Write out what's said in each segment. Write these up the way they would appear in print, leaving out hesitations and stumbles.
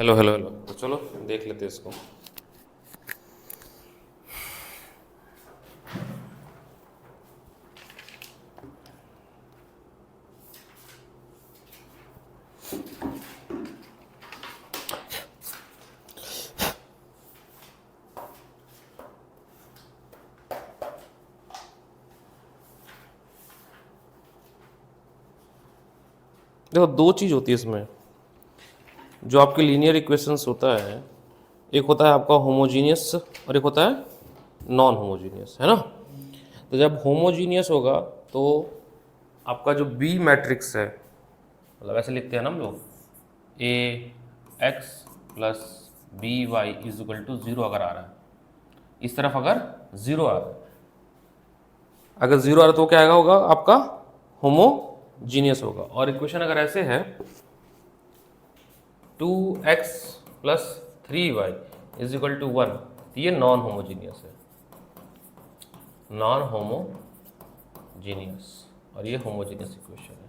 Hello hello hello. तो चलो देख लेते हैं इसको। देखो दो चीज़ होती है इसमें, जो आपके लीनियर इक्वेशंस होता है, एक होता है आपका होमोजीनियस और एक होता है नॉन होमोजीनियस, है ना। तो जब होमोजीनियस होगा तो आपका जो बी मैट्रिक्स है, मतलब ऐसे लिखते हैं ना हम लोग, a x plus b y is equal to zero अगर आ रहा है, इस तरफ अगर ज़ीरो आ रहा है, अगर ज़ीरो आ रहा है तो क्या आएगा, होगा आपका होमोजीनियस होगा। और इक्वेशन अगर ऐसे है 2x plus 3y is equal to 1, तो ये नॉन होमोजीनियस है, नॉन होमोजीनियस, और ये होमोजीनियस इक्वेशन है।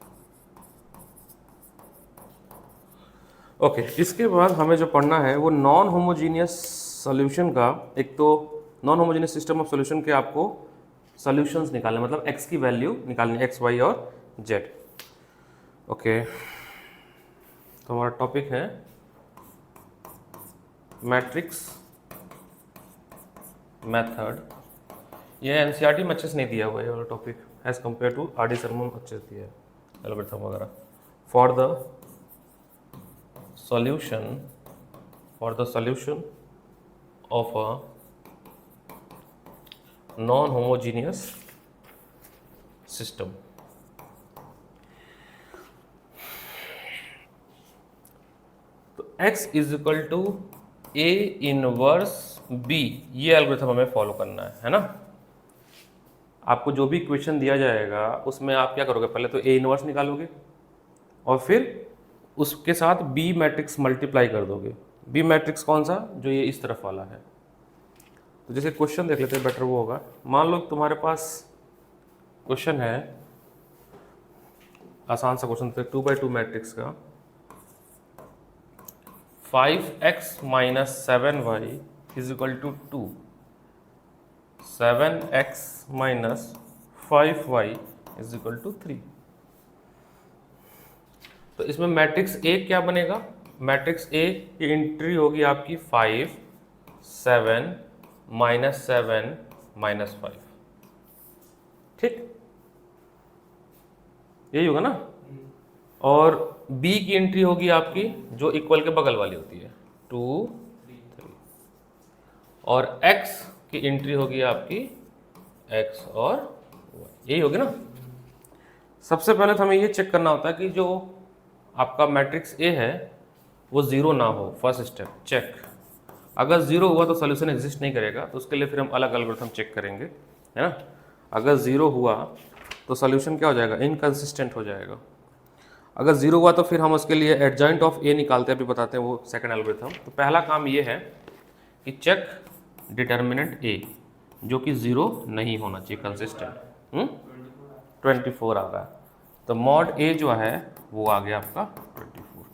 ओके, इसके बाद हमें जो पढ़ना है वो नॉन होमोजीनियस सॉल्यूशन का, एक तो non homogeneous system of solution के आपको सॉल्यूशंस निकालने, मतलब x की वैल्यू निकालनी, x y और z। ओके, तो हमारा टॉपिक है मैट्रिक्स मेथड। ये एनसीईआरटी में अच्छे से नहीं दिया हुआ है ये वाला topic, as compare to R D Sharma में अच्छे से दिया है, एल्गोरिथम वगैरह। For the solution of a non homogeneous system. तो x इज इक्वल टू ए इनवर्स बी, ये एल्गोरिथम हमें फॉलो करना है ना। आपको जो भी इक्वेशन दिया जाएगा उसमें आप क्या करोगे, पहले तो ए इनवर्स निकालोगे और फिर उसके साथ बी मैट्रिक्स मल्टीप्लाई कर दोगे। बी मैट्रिक्स कौन सा, जो ये इस तरफ वाला है। तो जैसे क्वेश्चन देख लेते हैं, बेटर वो होगा। मान लो तुम्हारे पास क्वेश्चन है, आसान सा क्वेश्चन पे 2x2 मैट्रिक्स का 5x minus 7y is equal to 2, 7x minus 5y is equal to 3। तो इसमें मैट्रिक्स ए क्या बनेगा, मैट्रिक्स ए की एंट्री होगी आपकी 5 7 माइनस 7 माइनस 5, ठीक, यही होगा ना। और बी की एंट्री होगी आपकी जो इक्वल के बगल वाली होती है 2 3, और x की एंट्री होगी आपकी x और y, यही होगी ना। सबसे पहले तो हमें ये चेक करना होता है कि जो आपका मैट्रिक्स ए है वो ज़ीरो ना हो। फर्स्ट स्टेप चेक, अगर ज़ीरो हुआ तो सोल्यूशन एग्जिस्ट नहीं करेगा, तो उसके लिए फिर हम अलग एल्गोरिथम चेक करेंगे, है ना। अगर ज़ीरो हुआ तो सोल्यूशन क्या हो जाएगा, इनकंसिस्टेंट हो जाएगा। अगर ज़ीरो हुआ तो फिर हम उसके लिए एडजॉइंट ऑफ ए निकालते हैं, अभी बताते हैं वो सेकंड एल्गोरिथम। तो पहला काम ये है कि चेक डिटर्मिनेंट ए, जो कि ज़ीरो नहीं होना चाहिए, कंसिस्टेंट। 24 आ रहा है, तो मॉड ए जो है वो आ गया आपका 24।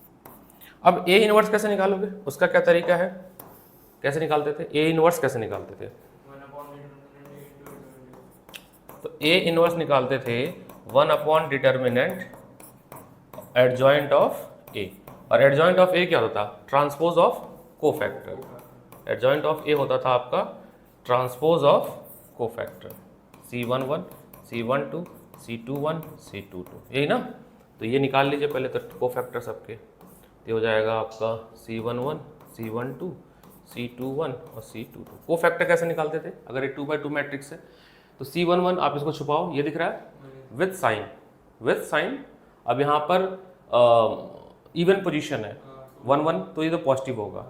अब ए इनवर्स कैसे निकालोगे, उसका क्या तरीका है, कैसे निकालते थे ए इनवर्स, कैसे निकालते थे। तो ए इनवर्स निकालते थे 1 upon determinant adjoint of A, और एडजॉइंट ऑफ ए क्या होता था, transpose of cofactor. Adjoint of A होता था आपका transpose of cofactor, C11 C12 C21 C22, यही ना। तो ये निकाल लीजिए पहले तो कोफैक्टर सबके, तो हो जाएगा आपका C11 C12 C21 और C22। कोफैक्टर कैसे निकालते थे, अगर ये 2x2 मैट्रिक्स है तो C11 आप इसको छुपाओ, ये दिख रहा है विथ साइन, विथ साइन। अब यहाँ पर इवन पोजीशन है 1 1, तो ये तो पॉजिटिव होगा।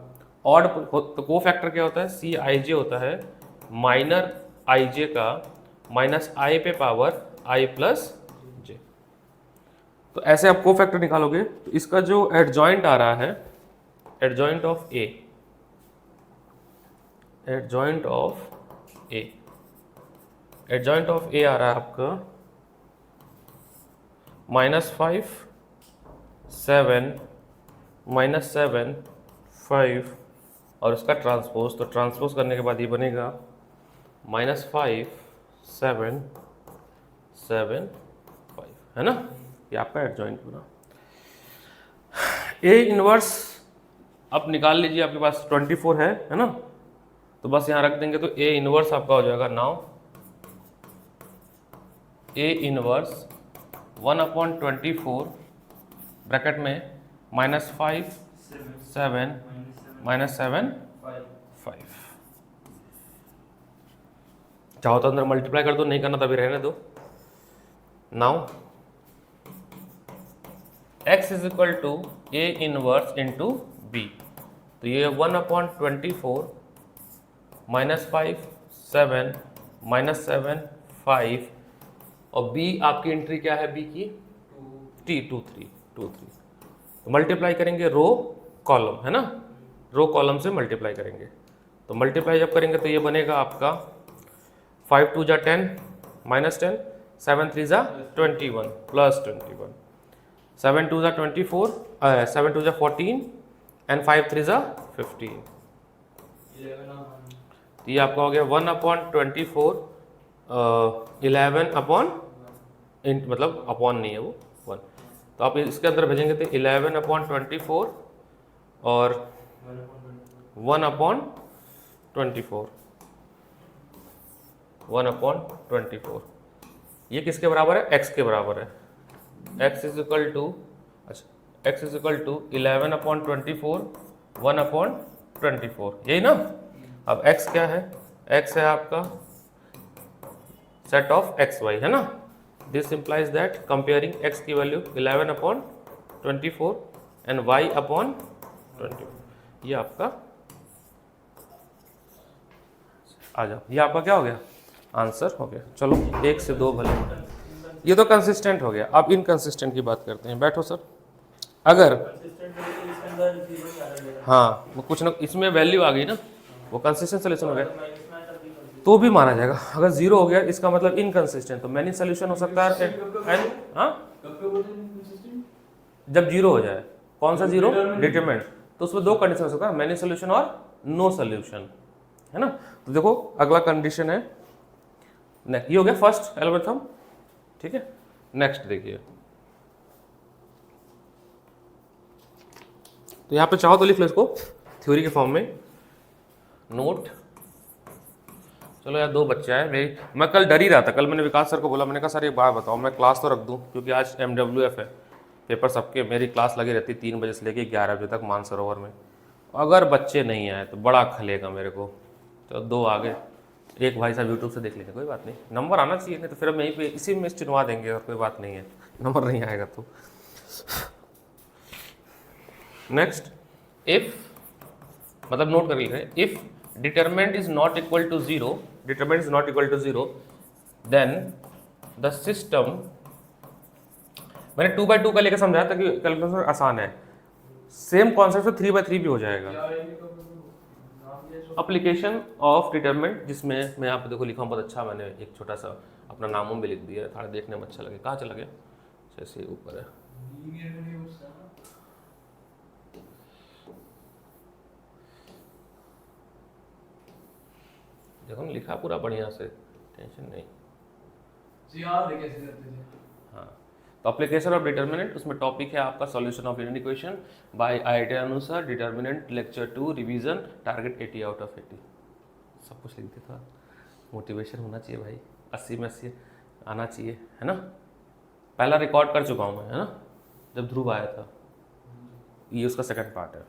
ऑड तो कोफैक्टर क्या होता है, CIJ होता है माइनर IJ का माइनस I पे पावर I प्लस J। तो ऐसे आप कोफैक्टर निकालोगे, तो इसका जो एडजॉइंट आ रहा है, adjoint of A, adjoint of A, adjoint of A आ रहा है आपका -5 7 -7 5 और उसका ट्रांसपोज, तो ट्रांसपोज करने के बाद ये बनेगा -5 7 7 5, है ना, ये आपका एडजॉइंट बना। ए इनवर्स अब निकाल लीजिए, आपके पास 24 है ना, तो बस यहाँ रख देंगे, तो ए इनवर्स आपका हो जाएगा नाउ ए इनवर्स 1/24 ब्रैकेट में -5 7 -7 5। चाहो तो अंदर मल्टीप्लाई कर दो, नहीं करना तभी रहने दो। Now x is equal to A inverse into B, तो ये 1/24 -5 7 -7 5, और b आपकी एंट्री क्या है, b की t 2 3 2 3, तो मल्टीप्लाई करेंगे रो कॉलम, है ना, रो कॉलम से मल्टीप्लाई करेंगे, तो मल्टीप्लाई जब करेंगे तो ये बनेगा आपका 5 2 जा 10 -10 7 3 जा 21 प्लस 21 7 2 जा 24 7 2 जा 14 एंड 5 3 जा 15, तो ये आपका हो गया 1/24 11 अपॉन मतलब अपॉन नहीं है वो 1, तो आप इसके अंदर भेजेंगे तो 11/24 और 1/24 1/24, ये किसके बराबर है, x के बराबर है। x इज इक्वल टू, अच्छा x इज इक्वल टू 11/24 1/24, यही ना। अब x क्या है, x है आपका सेट ऑफ एक्स वाई, है ना, this implies that comparing x की वैल्यू 11/24 एंड y/24, ये आपका आ जाओ, ये आपका क्या हो गया, आंसर हो गया। चलो 1 से 2 भले, ये तो कंसिस्टेंट हो गया। अब इनकंसिस्टेंट की बात करते हैं, बैठो सर। अगर हाँ वो कुछ ना इसमें वैल्यू आ गई ना, वो कंसिस्टेंट सोल्यूशन हो गया तो भी माना जाएगा। अगर 0 हो गया इसका मतलब इनकंसिस्टेंट, तो मैनी सोल्यूशन हो सकता है एंड हाँ जब 0 हो जाए, कौन सा 0, डिटरमिनेंट, तो उसमें 2 कंडीशन हो सकता है, मैनी सोल्यूशन और नो सोल्यूशन, है ना। तो देखो अगला कंडीशन है, ये हो गया फर्स्ट एल्गोरिथम, ठीक है। नेक्स्ट देखिए, तो यहाँ पे चाहो तो लिख लो इसको थ्योरी के फॉर्म में, नोट। चलो यार 2 बच्चे आए मेरी, मैं कल डर ही रहा था, कल मैंने विकास सर को बोला, मैंने कहा सर एक बात बताओ, मैं क्लास तो रख दूं क्योंकि आज MWF है, पेपर सबके, मेरी क्लास लगी रहती 3 बजे से लेके 11 बजे तक मानसरोवर में, अगर बच्चे नहीं आए तो बड़ा खलेगा मेरे को। तो 2 आ गए, एक भाई साहब यूट्यूब से देख लेंगे, कोई बात नहीं, नंबर आना चाहिए, नहीं तो फिर हम यहीं पे इसी में चिनवा देंगे, और कोई बात नहीं है, नंबर नहीं आएगा तो। नेक्स्ट, इफ मतलब नोट कर लीजिए, if determinant is not equal to 0, determinant is not equal to 0, then the system, मैंने 2/2 का लेकर समझाया था कि कैलकुलेशन आसान है, सेम कॉन्सेप्ट से 3/3 भी हो जाएगा। एप्लीकेशन ऑफ डिटरमिनेंट, जिसमें मैं आप देखो लिखा हूँ बहुत अच्छा, मैंने एक छोटा सा अपना नाम भी लिख दिया, थोड़ा देखने में अच्छा लगे। कहाँ चला गया, जैसे ऊपर है, देखो ना लिखा पूरा बढ़िया से, टेंशन नहीं। हाँ, तो एप्लीकेशन ऑफ डिटरमिनेंट, उसमें टॉपिक है आपका solution of linear equation by IIT अनुसार, determinant lecture 2 revision, target 80 out of 80, सब कुछ लिख दिया था। मोटिवेशन होना चाहिए भाई, 80 में 80 आना चाहिए, है ना। पहला रिकॉर्ड कर चुका हूँ मैं, है ना, जब ध्रुव आया था, ये उसका सेकंड पार्ट है।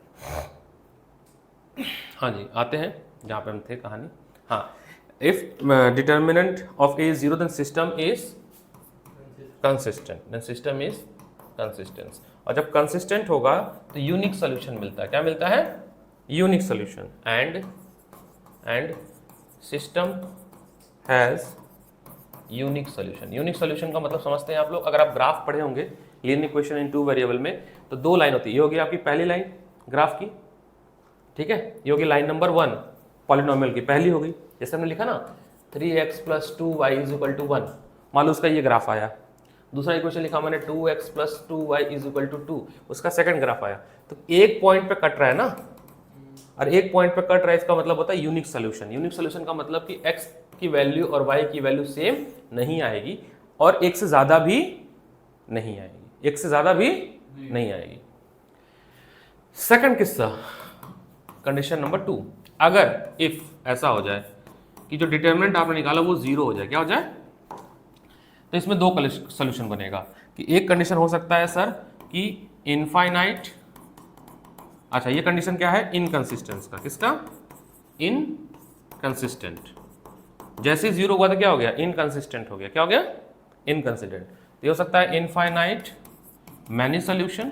हाँ जी, आते हैं जहाँ पे हम थे कहानी। हाँ, if determinant of A 0 then system is consistent, then system is consistent, और जब कंसिस्टेंट होगा तो यूनिक सोल्यूशन मिलता है। क्या मिलता है, unique solution, and system has unique solution. Unique solution का मतलब समझते हैं आप लोग, अगर आप ग्राफ पढ़े होंगे लीनियर इक्वेशन इन 2 वेरिएबल में, तो 2 लाइन होती है, ये होगी आपकी पहली लाइन ग्राफ की, ठीक है, ये होगी लाइन नंबर 1 पॉलिनोमियल की, पहली होगी, जैसे हमने लिखा ना 3x + 2y = 1, मान लो उसका ये ग्राफ आया। दूसरा इक्वेशन लिखा मैंने 2x + 2y = 2, उसका सेकंड ग्राफ आया। तो एक पॉइंट पे कट रहा है ना, और एक पॉइंट पे कट रहा है, इसका मतलब होता है यूनिक सोल्यूशन। यूनिक सोल्यूशन का मतलब कि x की वैल्यू और y की वैल्यू सेम नहीं आएगी और एक से ज़्यादा भी नहीं आएगी, एक से ज़्यादा भी नहीं आएगी। सेकंड किस्सा, कंडीशन नंबर 2, अगर इफ ऐसा हो जाए कि जो डिटर्मिनेंट आपने निकाला वो 0 हो जाए, क्या हो जाए, तो इसमें दो सोल्यूशन बनेगा कि एक कंडीशन हो सकता है सर कि इनफाइनाइट, अच्छा ये कंडीशन क्या है, इनकंसिस्टेंस का, किसका, इनकंसिस्टेंट। जैसे 0 हुआ तो क्या हो गया, इनकंसिस्टेंट हो गया, क्या हो गया, इनकंसिस्टेंट। तो ये हो सकता है infinite many solution.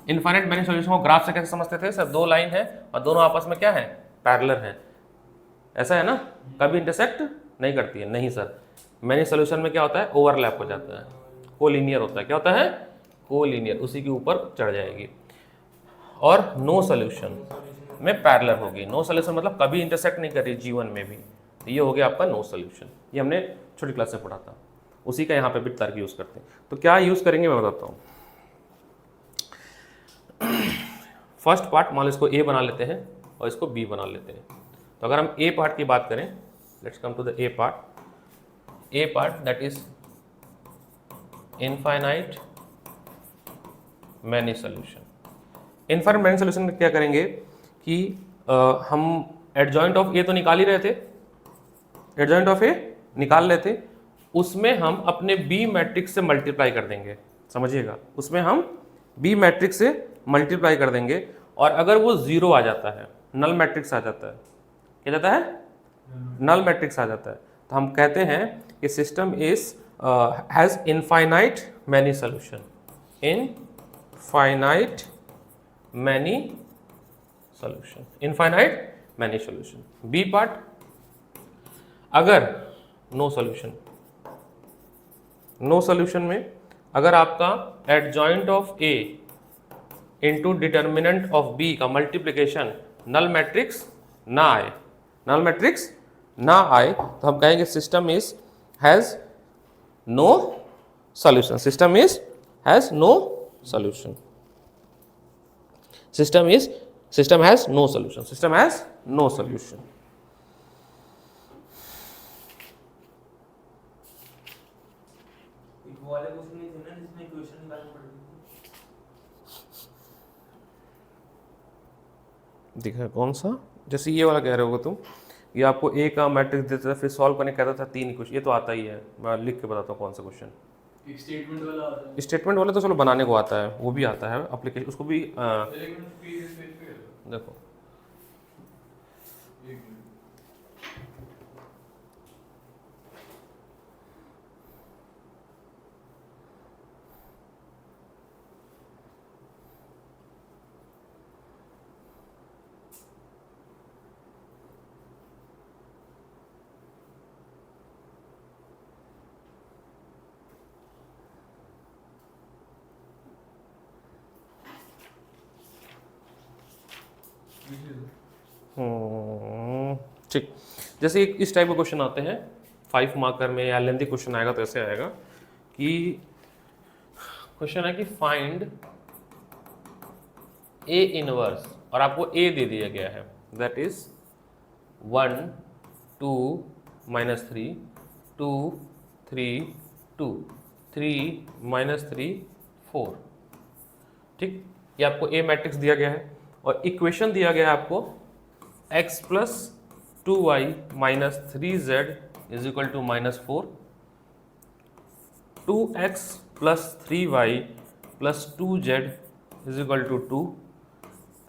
Infinite many solution को ग्राफ से कैसे समझते थे सर, दो लाइन है और दोनों आपस में क्या है, पैरेलल है, ऐसा है ना, कभी इंटरसेक्ट नहीं करती है, नहीं सर। मैनी सोल्यूशन में क्या होता है, ओवरलैप हो जाता है, कोलिनियर होता है, क्या होता है, कोलिनियर, उसी के ऊपर चढ़ जाएगी। और नो सोल्यूशन में पैरेलल होगी। नो सोल्यूशन मतलब कभी इंटरसेक्ट नहीं कर रही जीवन में भी, तो ये हो गया आपका नो सोल्यूशन। ये हमने छोटी क्लास में पढ़ा था, उसी का यहाँ पे भी तर्क यूज करते हैं। तो क्या यूज करेंगे मैं बताता हूँ। फर्स्ट पार्ट मान लो इसको ए बना लेते हैं और इसको बी बना लेते हैं। तो अगर हम ए पार्ट की बात करें, let's come to the A part. A part that is infinite many solution. Infinite many solution में क्या करेंगे कि हम एडजॉइंट ऑफ ए तो निकाल ही रहे थे, एडजॉइंट ऑफ ए निकाल रहे थे, उसमें हम अपने बी मैट्रिक्स से मल्टीप्लाई कर देंगे, समझिएगा, उसमें हम बी मैट्रिक्स से मल्टीप्लाई कर देंगे और अगर वो 0 आ जाता है, नल मैट्रिक्स आ जाता है, क्या जाता है, नल मैट्रिक्स आ जाता है, तो हम कहते हैं कि system is has infinite many solution, infinite many solution, infinite many solution. B part, अगर नो सोल्यूशन, नो सोल्यूशन में अगर आपका adjoint of A into determinant of B का मल्टीप्लिकेशन नल मैट्रिक्स ना आए, नल मैट्रिक्स ना आए, तो हम कहेंगे system is has no solution, system is has no solution, system has no solution, system has no solution. दिख रहा कौन सा, जैसे ये वाला कह रहे होगे तुम, ये आपको ए का मैट्रिक्स देता था, फिर सॉल्व करने कहता था 3 क्वेश्चन, ये तो आता ही है, मैं लिख के बताता हूँ कौन सा क्वेश्चन। स्टेटमेंट वाला आता है, स्टेटमेंट वाला तो चलो बनाने को आता है, वो भी आता है एप्लीकेशन, उसको भी देखो ठीक, जैसे इस टाइप के क्वेश्चन आते हैं 5 मार्कर में या लेंथी क्वेश्चन आएगा तो ऐसे आएगा कि क्वेश्चन है कि फाइंड ए इनवर्स और आपको ए दे दिया गया है, दैट इज 1 2 -3 2 3 2 3 -3 4, ठीक, ये आपको ए मैट्रिक्स दिया गया है और इक्वेशन दिया गया है आपको x + 2y - 3z = -4, 2x + 3y + 2z = 2,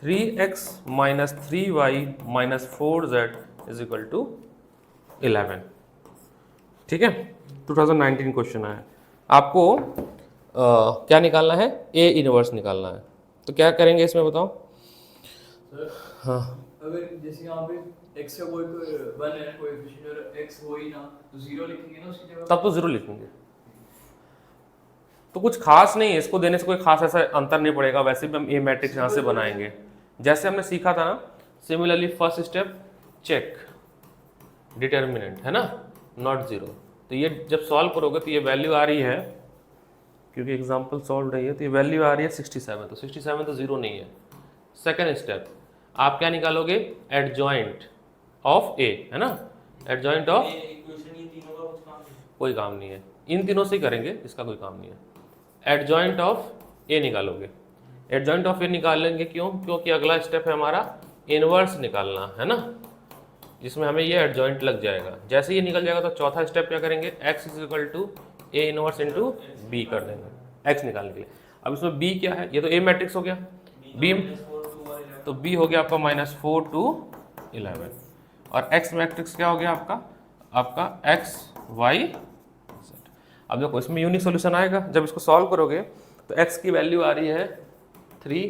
3x - 3y - 4z = 11, ठीक है। 2019 क्वेश्चन है, आपको क्या निकालना है, ए इनवर्स निकालना है, तो क्या करेंगे इसमें बताओ। सर हाँ, अगर जैसे यहाँ पे x का कोई 1 है कोएफिशिएंट और x हो ही ना तो 0 लिखेंगे ना उसकी जगह, तब तो 0 लिखेंगे, तो कुछ खास नहीं है, इसको देने से कोई खास ऐसा अंतर नहीं पड़ेगा, वैसे भी हम ए मैट्रिक्स यहाँ से बनाएंगे जैसे हमने सीखा था ना। Similarly first step check determinant है ना, नॉट 0, तो ये जब सॉल्व करोगे तो ये वैल्यू आ रही है, क्योंकि एग्जाम्पल सॉल्व रही है, तो ये वैल्यू आ रही है 67, तो 67 तो 0 नहीं है। सेकेंड स्टेप, आप क्या निकालोगे, एडजॉइंट ऑफ ए, है ना, एडजॉइंट ऑफ, कोई काम नहीं है, इन तीनों से ही करेंगे, इसका कोई काम नहीं है। एडजॉइंट ऑफ ए निकालोगे, एडजॉइंट ऑफ ए निकालेंगे क्यों, क्योंकि अगला स्टेप है हमारा इनवर्स निकालना, है ना, जिसमें हमें ये एडजॉइंट लग जाएगा। जैसे ये निकल जाएगा तो चौथा स्टेप क्या करेंगे, x is equal to A inverse into B कर देंगे x निकालने के लिए। अब इसमें b क्या है, ये तो a मैट्रिक्स हो गया, b तो b हो गया आपका -4 to 11, और x मैट्रिक्स क्या हो गया आपका x y z। अब देखो इसमें यूनिक सॉल्यूशन आएगा, जब इसको सॉल्व करोगे तो x की वैल्यू आ रही है 3,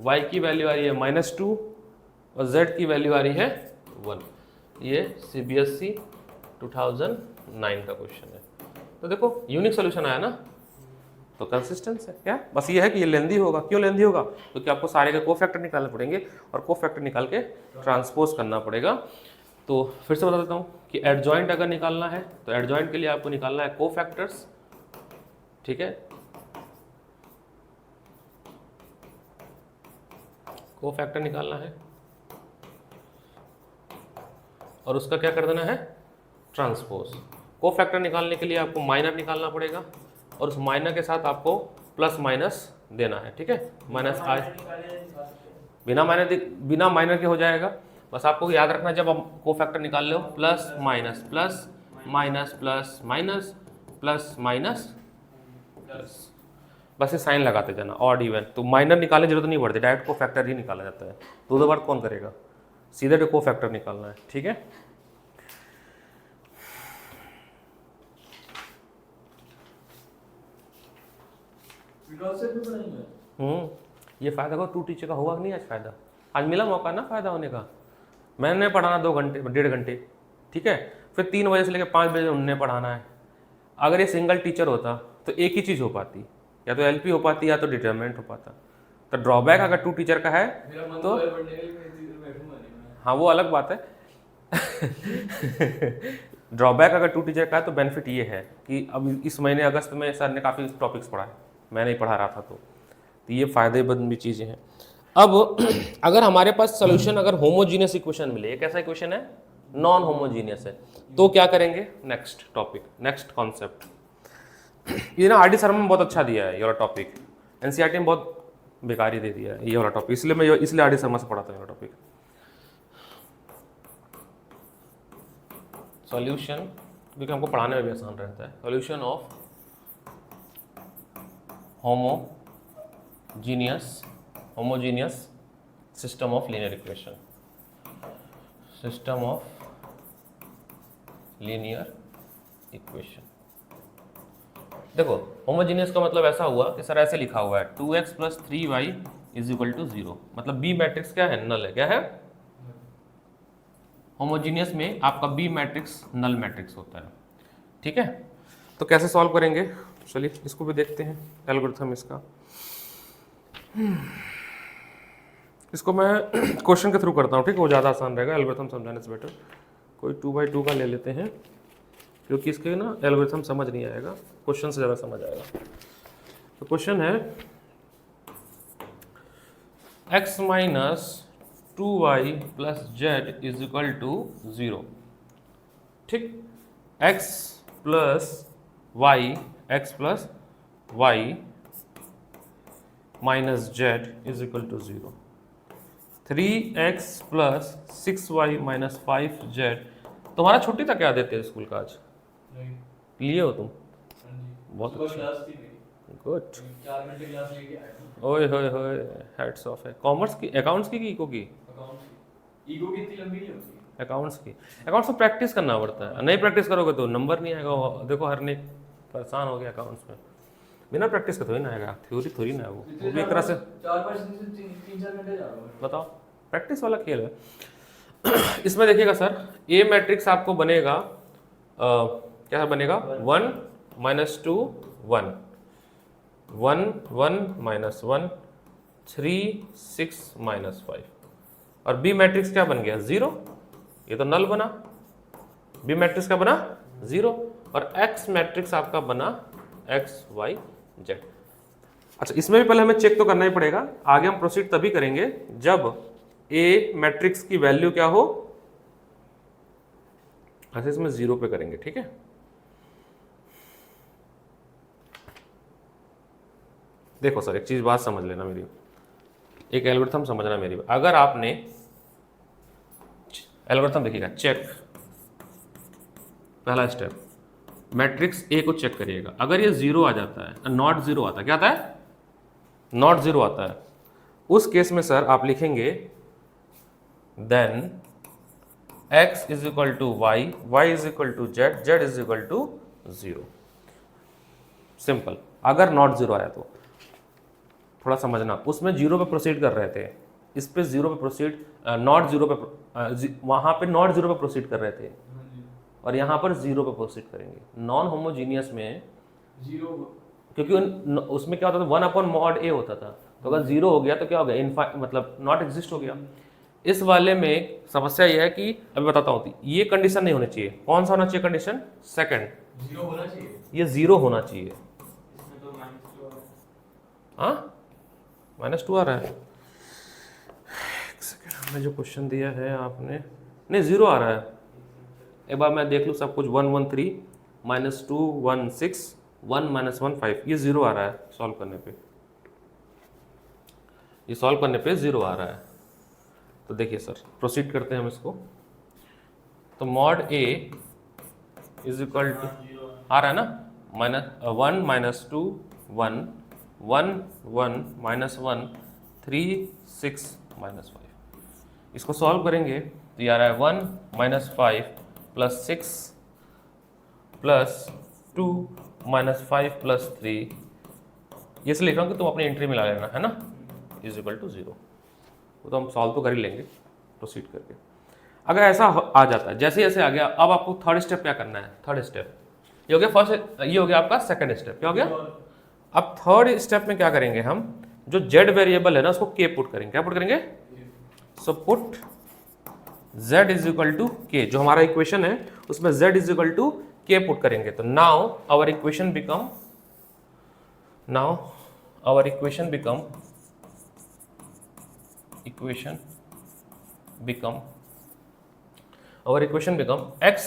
y की वैल्यू आ रही है -2 और z की वैल्यू आ रही है 1। ये CBSE 2009 का क्वेश्चन है। तो देखो यूनिक सॉल्यूशन आया ना, तो कंसिस्टेंस है क्या, बस ये है कि ये लेंदी होगा। क्यों लेंदी होगा, क्योंकि आपको सारे के कोफैक्टर निकालने पड़ेंगे और कोफैक्टर निकाल के ट्रांसपोज करना पड़ेगा। तो फिर से बता देता हूँ कि एडजॉइंट अगर निकालना है तो एडजॉइंट के लिए आपको निकालना है कोफैक्टर्स, ठीक है, कोफैक्टर निकालना है और उसका क्या कर देना है, ट्रांसपोज। कोफैक्टर निकालने के लिए आपको माइनर निकालना पड़ेगा और उस माइनर के साथ आपको प्लस माइनस देना है, ठीक है, माइनस आई, बिना माइनर के हो जाएगा। बस आपको याद रखना, जब आप कोफैक्टर निकाल लो plus minus plus minus plus minus plus minus plus, बस ये साइन लगाते जाना, ऑड इवन। तो माइनर निकालने की जरूरत नहीं पड़ती, डायरेक्ट कोफैक्टर ही निकाला जाता है। दो बार कौन करेगा, सीधे कोफैक्टर निकालना है, ठीक है। ये फायदा को टू टीचर का होगा नहीं आज, फायदा आज मिला मौका ना फायदा होने का। मैंने पढ़ाना 2 घंटे 1.5 घंटे, ठीक है, फिर 3 बजे से लेकर 5 बजे उनने पढ़ाना है। अगर ये सिंगल टीचर होता तो एक ही चीज़ हो पाती, या तो एलपी हो पाती या तो डिटरमिनेंट हो पाता। तो ड्रॉबैक अगर 2 टीचर का है तो हाँ वो अलग बात है ड्रॉबैक अगर 2 टीचर का है तो बेनिफिट ये है कि अब इस महीने अगस्त में सर ने काफ़ी टॉपिक्स पढ़ाए, मैं नहीं पढ़ा रहा था, तो ये फ़ायदेमंद भी चीज़ें हैं। अब अगर हमारे पास सोल्यूशन अगर होमोजीनियस इक्वेशन मिले, एक ऐसा इक्वेशन है नॉन होमोजीनियस है, तो क्या करेंगे, नेक्स्ट टॉपिक, नेक्स्ट कॉन्सेप्ट। ये ना आर डी शर्मा में बहुत अच्छा दिया है ये वाला टॉपिक, एनसीईआरटी में बहुत बेकार ही दे दिया है ये वाला टॉपिक, इसलिए आर डी शर्मा से पढ़ाता हूँ ये वाला टॉपिक। सॉल्यूशन, क्योंकि हमको पढ़ाने में भी आसान रहता है, solution of homogeneous system of linear equation, system of linear equation. देखो होमोजीनियस का मतलब ऐसा हुआ कि सर ऐसे लिखा हुआ है 2x + 3y = 0, मतलब बी मैट्रिक्स क्या है, नल है, क्या है, होमोजीनियस में आपका बी मैट्रिक्स नल मैट्रिक्स होता है, ठीक है। तो कैसे सॉल्व करेंगे, चलिए इसको भी देखते हैं, एल्गोरिथम इसका। इसको मैं क्वेश्चन के थ्रू करता हूँ, ठीक है, वो ज़्यादा आसान रहेगा, एल्गोरिथम समझाने से बेटर। कोई 2x2 का ले लेते हैं, क्योंकि इसके ना एल्गोरिथम समझ नहीं आएगा, क्वेश्चन से ज़्यादा समझ आएगा। तो क्वेश्चन है x - 2y + z = 0, ठीक, x + y - z = 0, 3x + 6y - 5z। तुम्हारा छुट्टी था क्या देते हैं स्कूल का आज, लिए हो तुम, बहुत अच्छा, गुड, 4 घंटे क्लास लेके आया हूं। ओए होए होए, हेड्स ऑफ है। कॉमर्स की, अकाउंट्स की, इको की, ईगो कितनी लंबी नहीं होती, अकाउंट्स की। अकाउंट्स में प्रैक्टिस करना पड़ता है, नहीं प्रैक्टिस करोगे तो नंबर नहीं आएगा। देखो हर ने परेशान हो गया अकाउंट्स में, बिना प्रैक्टिस के थोड़ी ना आएगा, थ्योरी थोड़ी ना है वो भी एक तरह से। 4-5 दिन से 3-4 घंटे जा रहा हूं। बताओ, प्रैक्टिस वाला खेल है। इसमें देखिएगा सर, ए मैट्रिक्स आपको बनेगा क्या बनेगा, 1 - 2 1 1 1 - 1 3 6 - 5, और बी मैट्रिक्स क्या बन गया, 0, ये तो नल बना। बी मैट्रिक्स का बना 0, और एक्स मैट्रिक्स आपका बना x y z। अच्छा, इसमें भी पहले हमें चेक तो करना ही पड़ेगा, आगे हम प्रोसीड तभी करेंगे जब ए मैट्रिक्स की वैल्यू क्या हो, ऐसे इसमें 0 पे करेंगे, ठीक है। देखो सर एक चीज बात समझ लेना मेरी, एक एल्गोरिथम समझना मेरी। अगर आपने एल्गोरिथम देखिएगा, चेक, पहला स्टेप, मैट्रिक्स ए को चेक करिएगा। अगर ये 0 आ जाता है, नॉट 0 आता है, क्या आता है, नॉट 0 आता है, उस केस में सर आप लिखेंगे then x is equal to Y, Y is equal to Z, Z is equal to 0। Simple. अगर नॉट 0 आया तो थोड़ा समझना, उसमें 0 पे प्रोसीड कर रहे थे, इस पे 0 पे प्रोसीड, नॉट 0 पे, वहां पे नॉट 0 पे प्रोसीड कर रहे थे और यहाँ पर 0 पे प्रोसीड करेंगे। नॉन होमोजीनियस में 0, क्योंकि उसमें क्या होता था, 1/mod a होता था, तो अगर 0 हो गया तो क्या हो गया, मतलब नॉट एग्जिस्ट हो गया। इस वाले में समस्या यह है कि अभी बताता हूँ, ये कंडीशन नहीं होनी चाहिए। कौन सा होना चाहिए कंडीशन, सेकंड, 0 होना चाहिए, ये 0 होना चाहिए। इसमें तो -2 हाँ -2 आ रहा है, एक सेकंड, हमने जो क्वेश्चन दिया है आपने, नहीं 0 आ रहा है, एक बार मैं देख लूँ सब कुछ। 113 -2 1 6 1 -1 5, ये 0 आ रहा है सॉल्व करने पे, ये सॉल्व करने पे 0 आ रहा है। तो देखिए सर प्रोसीड करते हैं हम इसको। तो mod A is equal to, आ रहा है ना, -1 -2 1 1 1 -1 3 6 -5। इसको सॉल्व करेंगे तो ये आ रहा है 1 -5 + 6 + 2 -5 + 3, ये से लिख रहा हूँ कि तुम अपनी एंट्री मिला लेना, है ना, इज इक्वल टू 0। वो तो हम सॉल्व तो कर ही लेंगे प्रोसीड करके। अगर ऐसा आ जाता है, जैसे जैसे आ गया, अब आपको थर्ड स्टेप क्या करना है, थर्ड स्टेप ये हो गया, फर्स्ट ये हो गया आपका सेकंड स्टेप, क्या हो गया। अब थर्ड स्टेप में क्या करेंगे हम, जो जेड वेरिएबल है ना उसको के पुट करेंगे, क्या पुट करेंगे, so put z is equal to K, जो हमारा इक्वेशन है उसमें z is equal to K put करेंगे। तो now our equation become, now our equation become x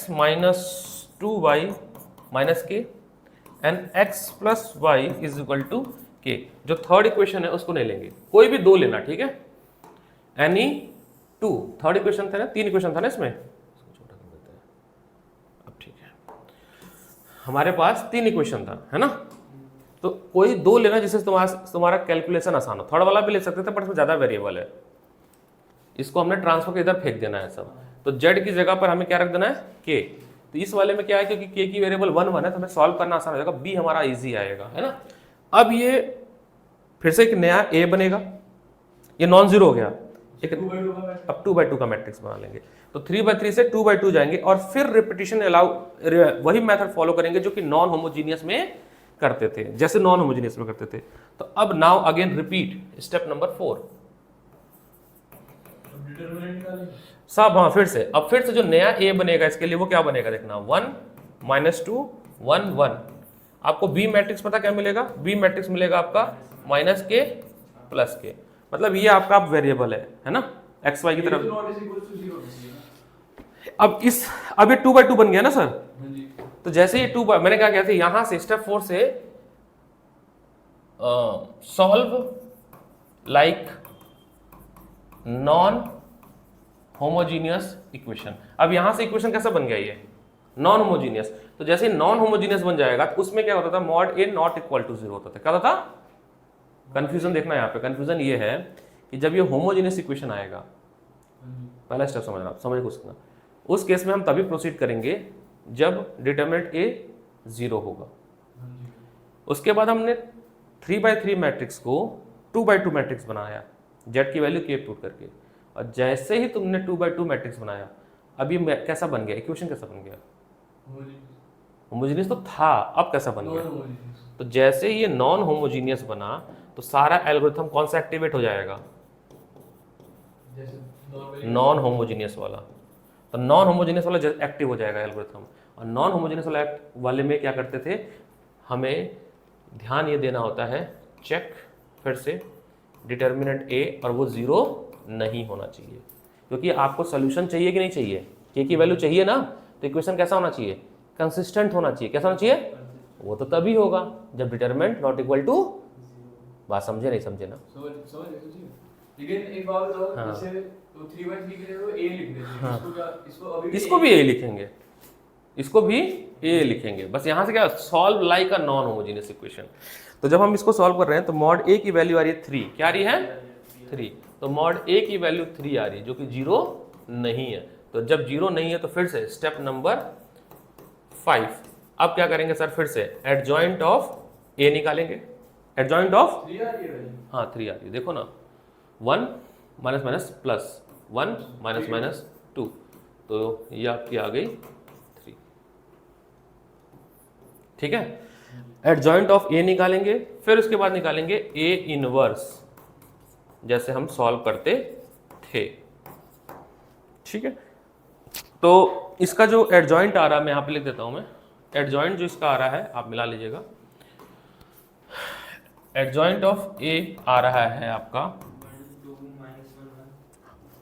- 2y - k and x + y is equal to k। जो third equation है उसको नहीं लेंगे, कोई भी दो लेना, ठीक है, एनी टू, थर्ड इक्वेशन था ना, 3 इक्वेशन था ना इसमें, छोटा कर देते हैं अब, ठीक है, हमारे पास 3 इक्वेशन था, है ना, तो कोई दो लेना जिससे तुम्हारा कैलकुलेशन आसान हो। थर्ड वाला भी ले सकते थे बट इसमें ज़्यादा वेरिएबल है, इसको हमने ट्रांसफर के इधर फेंक देना है सब। तो जेड की जगह पर हमें क्या रख देना है, के। तो इस वाले में क्या है, क्योंकि के की वेरिएबल 1 1 है तो हमें सॉल्व करना आसान हो जाएगा, बी हमारा इजी आएगा, है ना। अब ये फिर से एक नया ए बनेगा, ये नॉन जीरो हो गया, एक अब 2/2 का मैट्रिक्स बना लेंगे। तो 3/3 से 2/2 जाएंगे और फिर रिपीटिशन अलाउ, वही मेथड फॉलो करेंगे जो कि नॉन होमोजीनियस में करते थे, जैसे नॉन होमोजीनियस में करते थे। तो अब now again repeat step number 4 सब, हाँ फिर से, अब फिर से जो नया ए बनेगा इसके लिए वो क्या बनेगा, देखना, 1 - 2 1 1। आपको बी मैट्रिक्स पता क्या मिलेगा, बी मैट्रिक्स मिलेगा आपका -k + k, मतलब ये आपका वेरिएबल है ना, एक्स वाई की तरफ। अब ये 2/2 बन गया ना सर। तो जैसे ये 2, मैंने क्या किया था, यहां से स्टेप 4 से solve like non homogeneous equation. अब यहां से इक्वेशन कैसा बन गया, ये नॉन होमोजीनियस। तो जैसे नॉन होमोजीनियस बन जाएगा तो उसमें क्या होता था, mod A not equal to 0 होता था। क्या होता था, कंफ्यूजन देखना यहाँ पे, कंफ्यूजन ये है कि जब ये होमोजीनियस इक्वेशन आएगा, पहला स्टेप समझना, समझ कुछ, उस केस में हम तभी प्रोसीड करेंगे जब डिटरमिनेंट ए 0 होगा। उसके बाद हमने 3/3 मैट्रिक्स को 2/2 मैट्रिक्स बनाया, जेड की वैल्यू के पुट करके, और जैसे ही तुमने 2/2 मैट्रिक्स बनाया, अभी कैसा बन गया, इक्वेशन कैसा बन गया, होमोजीनियस तो था, अब कैसा बन गया। तो जैसे ही ये नॉन होमोजीनियस बना तो सारा एल्गोरिथम कौन सा एक्टिवेट हो जाएगा, नॉन होमोजीनियस वाला। तो नॉन होमोजीनियस वाला एक्टिव हो जाएगा एल्गोरिथम। और नॉन होमोजीनियस वाले में क्या करते थे, हमें ध्यान ये देना होता है, चेक फिर से डिटर्मिनेंट ए, और वो 0 नहीं होना चाहिए, क्योंकि आपको सोल्यूशन चाहिए कि नहीं चाहिए, के की वैल्यू चाहिए ना, तो इक्वेशन कैसा होना चाहिए, कंसिस्टेंट होना चाहिए। कैसा होना चाहिए, वो तो तभी होगा जब डिटरमिनेंट नॉट इक्वल टू, बात समझे नहीं समझे ना। समझ लेकिन एक बात बताओ, हाँ। जैसे तो 3/3 के लिए तो a लिख देते हैं, इसको क्या, इसको अभी भी इसको भी ए लिखेंगे, इसको भी ए लिखेंगे, बस यहाँ से क्या solve like a non homogeneous equation. तो जब हम इसको सॉल्व कर रहे हैं तो मॉड ए की वैल्यू आ रही है 3, क्या आ रही है 3, तो मॉड ए की वैल्यू 3 आ रही है जो कि 0 नहीं है। तो जब 0 नहीं है तो फिर से स्टेप नंबर 5, अब क्या करेंगे सर, फिर से एडजॉइंट ऑफ ए निकालेंगे, एडजॉइंट ऑफ, 3 आ रही है भाई। हाँ 3 आ रही है, देखो ना 1 minus minus plus 1 minus minus 2, तो ये आपकी आ गई 3, ठीक है। एडजॉइंट ऑफ ए निकालेंगे, फिर उसके बाद निकालेंगे ए इनवर्स, जैसे हम सॉल्व करते थे, ठीक है। तो इसका जो एडजॉइंट आ रहा है मैं यहाँ पे लिख देता हूँ, मैं एडजॉइंट जो इसका आ रहा है आप मिला लीजिएगा। एडजॉइंट ऑफ ए आ रहा है आपका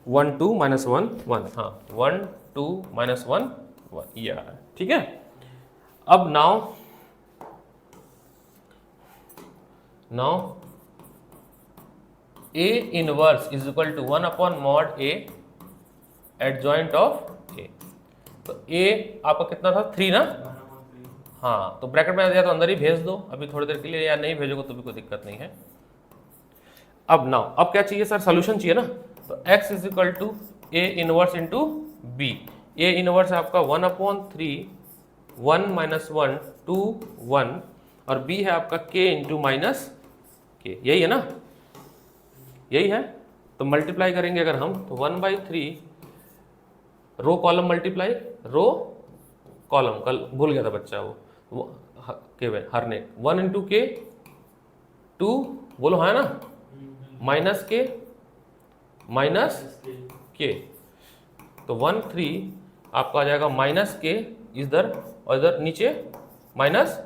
1 2 माइनस 1 1, हाँ 1 2 माइनस 1 1 ये आ रहा है, ठीक है। अब now A inverse is equal to 1 upon mod A adjoint of A, तो ए आपका कितना था 3 ना, हाँ तो ब्रैकेट में आ जाए तो अंदर ही भेज दो अभी थोड़ी देर के लिए, या नहीं भेजोगे तो भी कोई दिक्कत नहीं है। अब नाउ अब क्या चाहिए सर, सोल्यूशन चाहिए ना, तो x is equal to A inverse into B, A inverse है आपका 1 अपॉन 3 1 माइनस 1 2 1, और b है आपका k इंटू माइनस के, यही है ना, यही है। तो मल्टीप्लाई करेंगे अगर हम तो 1/3 row column multiply row column, कल भूल गया था बच्चा वो के हर ने 1 इंटू के 2 बोलो है ना, माइनस के माइनस के, तो 1 3 आपका आ जाएगा माइनस के इधर, और इधर नीचे माइनस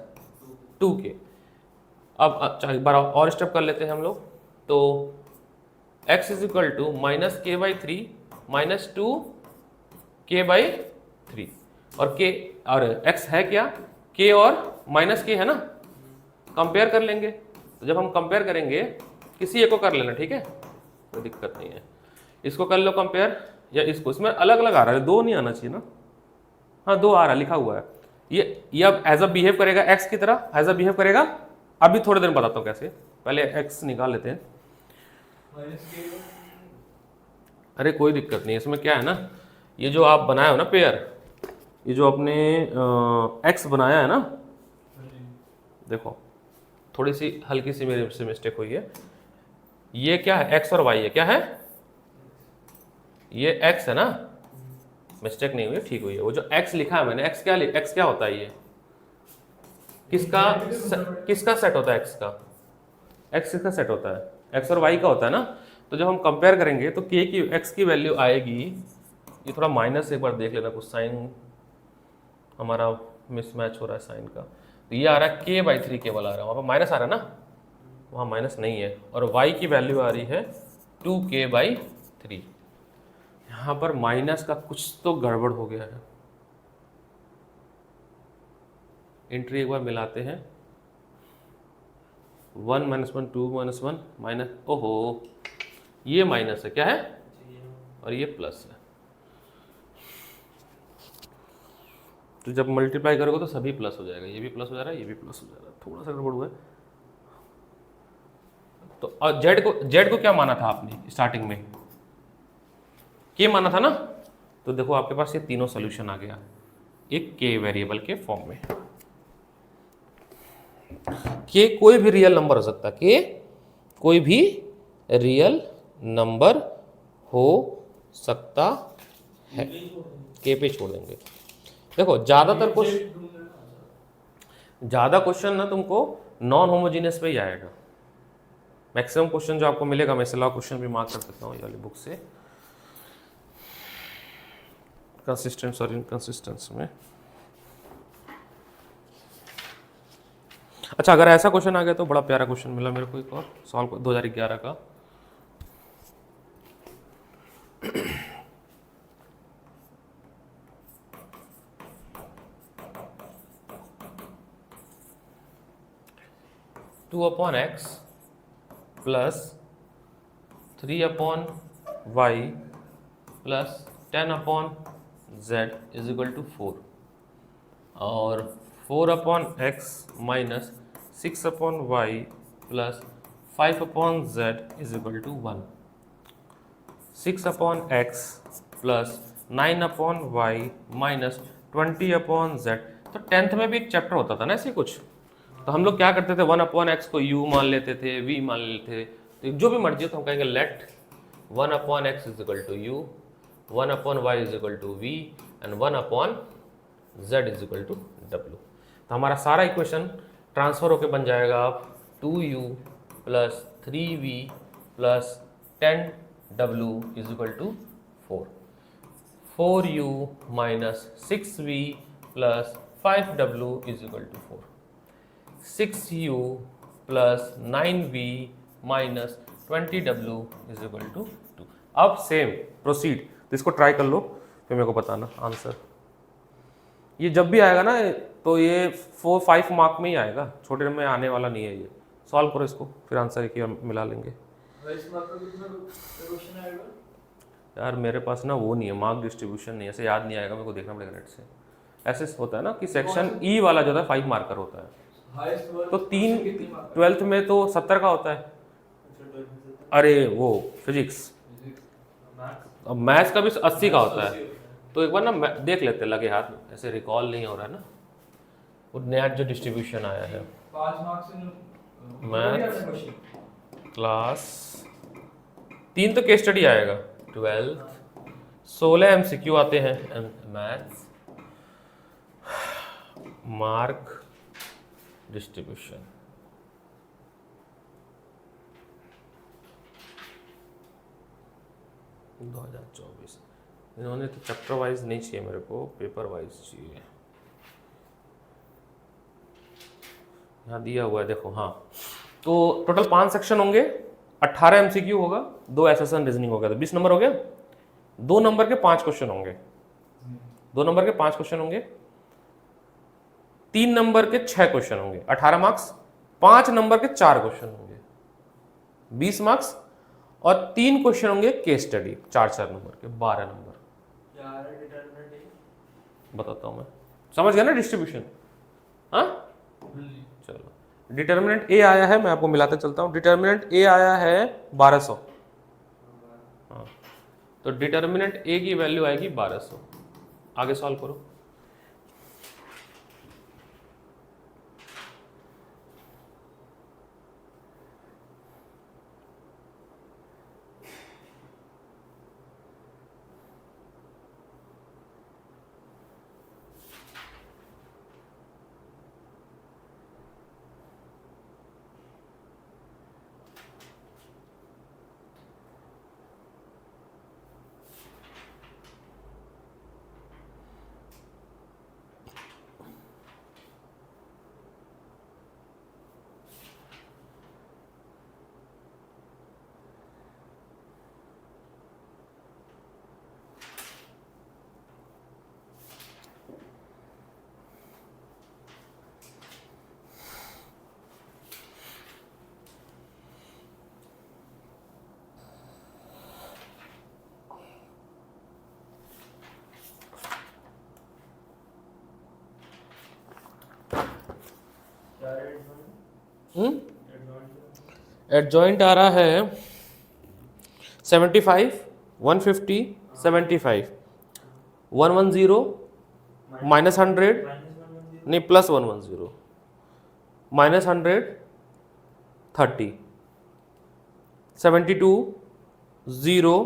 2 के। अब एक बार और स्टेप कर लेते हैं हम लोग, तो x is equal to minus k by 3 minus 2 k by 3, और k और x है क्या, k और माइनस k है ना, कंपेयर कर लेंगे। तो जब हम कंपेयर करेंगे किसी एक को कर लेना, ठीक है, कोई दिक्कत नहीं है, इसको कर लो कंपेयर या इसको, इसमें अलग अलग आ रहा है, 2 नहीं आना चाहिए ना, हाँ 2 आ रहा है लिखा हुआ है, ये अब एज अ बिहेव करेगा x की तरह, एज अ बिहेव करेगा, अभी थोड़ी देर में बताता हूँ कैसे, पहले x निकाल लेते हैं। अरे कोई दिक्कत नहीं, इसमें क्या है ना, ये जो आप बनाए हो ना पेयर, ये जो आपने x बनाया है ना, देखो थोड़ी सी हल्की सी मेरे से मिस्टेक हुई है, ये क्या है x और y है, क्या है ये x है ना, मिस्टेक नहीं हुई ठीक हुई है, वो जो x लिखा है मैंने, x क्या होता है, ये किसका सेट होता है, x का, x किसका सेट होता है, x और y का होता है ना। तो जब हम कंपेयर करेंगे तो k की x की वैल्यू आएगी, ये थोड़ा माइनस एक बार देख लेना, कुछ साइन हमारा मिसमैच हो रहा है साइन का, तो ये आ रहा है k/3 केवल आ रहा है, वहाँ पर माइनस आ रहा है ना, वहाँ माइनस नहीं है, और y की वैल्यू आ रही है 2k/3, यहाँ पर माइनस का कुछ तो गड़बड़ हो गया है, एंट्री एक बार मिलाते हैं, 1 माइनस 1 2 माइनस 1 माइनस, ओहो ये माइनस है, क्या है, और ये प्लस है, तो जब मल्टीप्लाई करोगे तो सभी प्लस हो जाएगा, ये भी प्लस हो जा रहा है, ये भी प्लस हो जा रहा है, थोड़ा सा गड़बड़ हुआ है। तो और जेड को क्या माना था आपने स्टार्टिंग में, के माना था ना, तो देखो आपके पास ये तीनों सोल्यूशन आ गया एक के वेरिएबल के फॉर्म में। के कोई भी रियल नंबर हो सकता है, के कोई भी रियल नंबर हो सकता है, के पे छोड़ देंगे। देखो ज़्यादा क्वेश्चन ना तुमको नॉन होमोजीनियस पे ही आएगा, मैक्सिमम क्वेश्चन जो आपको मिलेगा, मैं सलाह क्वेश्चन भी मार्क कर सकता हूँ ये वाली बुक से, कंसिस्टेंस और इनकंसिस्टेंस में। अच्छा अगर ऐसा क्वेश्चन आ गया तो बड़ा प्यारा क्वेश्चन मिला मेरे को एक और सॉल्व 2011 का, 2/x plus 3/y plus 10/z is equal to 4 और 4/x minus 6/y plus 5/z is equal to 1। 6/x plus 9/y minus 20/z। तो 10th में भी एक चैप्टर होता था ना ऐसे कुछ, तो हम लोग क्या करते थे 1/x को u मान लेते थे, v मान लेते थे, तो जो भी मर्जी हो तो हम कहेंगे let 1/x is equal to u, 1/y is equal to v and 1/z is equal to w। तो हमारा सारा इक्वेशन ट्रांसफर होकर बन जाएगा 2u plus 3v plus 10w is equal to 4, 4u minus 6v plus 5w is equal to 4, 6u plus 9v minus 20w is equal to 2। अब same proceed, तो इसको try कर लो फिर मेरे को बताना आंसर। ये जब भी आएगा ना तो ये 4-5 मार्क में ही आएगा, छोटे में आने वाला नहीं है। ये सॉल्व करो इसको, फिर आंसर एक ही मिला लेंगे। इस मार्क का कितना क्वेश्चन आएगा? यार मेरे पास ना वो नहीं है, मार्क डिस्ट्रीब्यूशन नहीं है, ऐसे याद नहीं आएगा, मेरे को देखना पड़ेगा नेट से। ऐसे होता है ना कि सेक्शन ई वाला जो है 5 मार्कर होता है, तो 12th में तो 70 का होता है। अरे वो फिजिक्स, अब मैथ्स का भी 80 का होता है। तो एक बार ना देख लेते लगे हाथ, ऐसे रिकॉल नहीं हो रहा है ना वो नया जो डिस्ट्रीब्यूशन आया है। 5 मार्क्स से मैथ्स क्लास 3 तो केस स्टडी आएगा, 12th 16 MCQ आते हैं मैथ्स मार्क डिस्ट्रीब्यूशन। दो 2024 इन्होंने तो चैप्टर वाइज नहीं चाहिए मेरे को, पेपर वाइज चाहिए। यहाँ दिया हुआ है देखो। हाँ, तो टोटल 5 सेक्शन होंगे, 18 MCQ होगा, 2 एसेसन रीजनिंग हो गया, तो 20 नंबर हो गया। 2 नंबर के 5 क्वेश्चन होंगे, 2 नंबर के 5 क्वेश्चन होंगे, 3 नंबर के 6 क्वेश्चन होंगे, 18 मार्क्स। 5 नंबर के 4 क्वेश्चन होंगे, 20 मार्क्स, और 3 क्वेश्चन होंगे केस स्टडी 4-4 नंबर के, 12 नंबर। बताता हूं मैं, समझ गया ना डिस्ट्रीब्यूशन? हाँ चलो, डिटर्मिनेंट ए आया है, मैं आपको मिलाते चलता हूं। डिटर्मिनेंट ए आया है 1200। हाँ, तो डिटर्मिनेंट ए की वैल्यू आएगी 1200। आगे सॉल्व करो। एडजॉइंट आ रहा है 75, 150, 75, 110, -100, नहीं +110, -100, 30, 72, 0,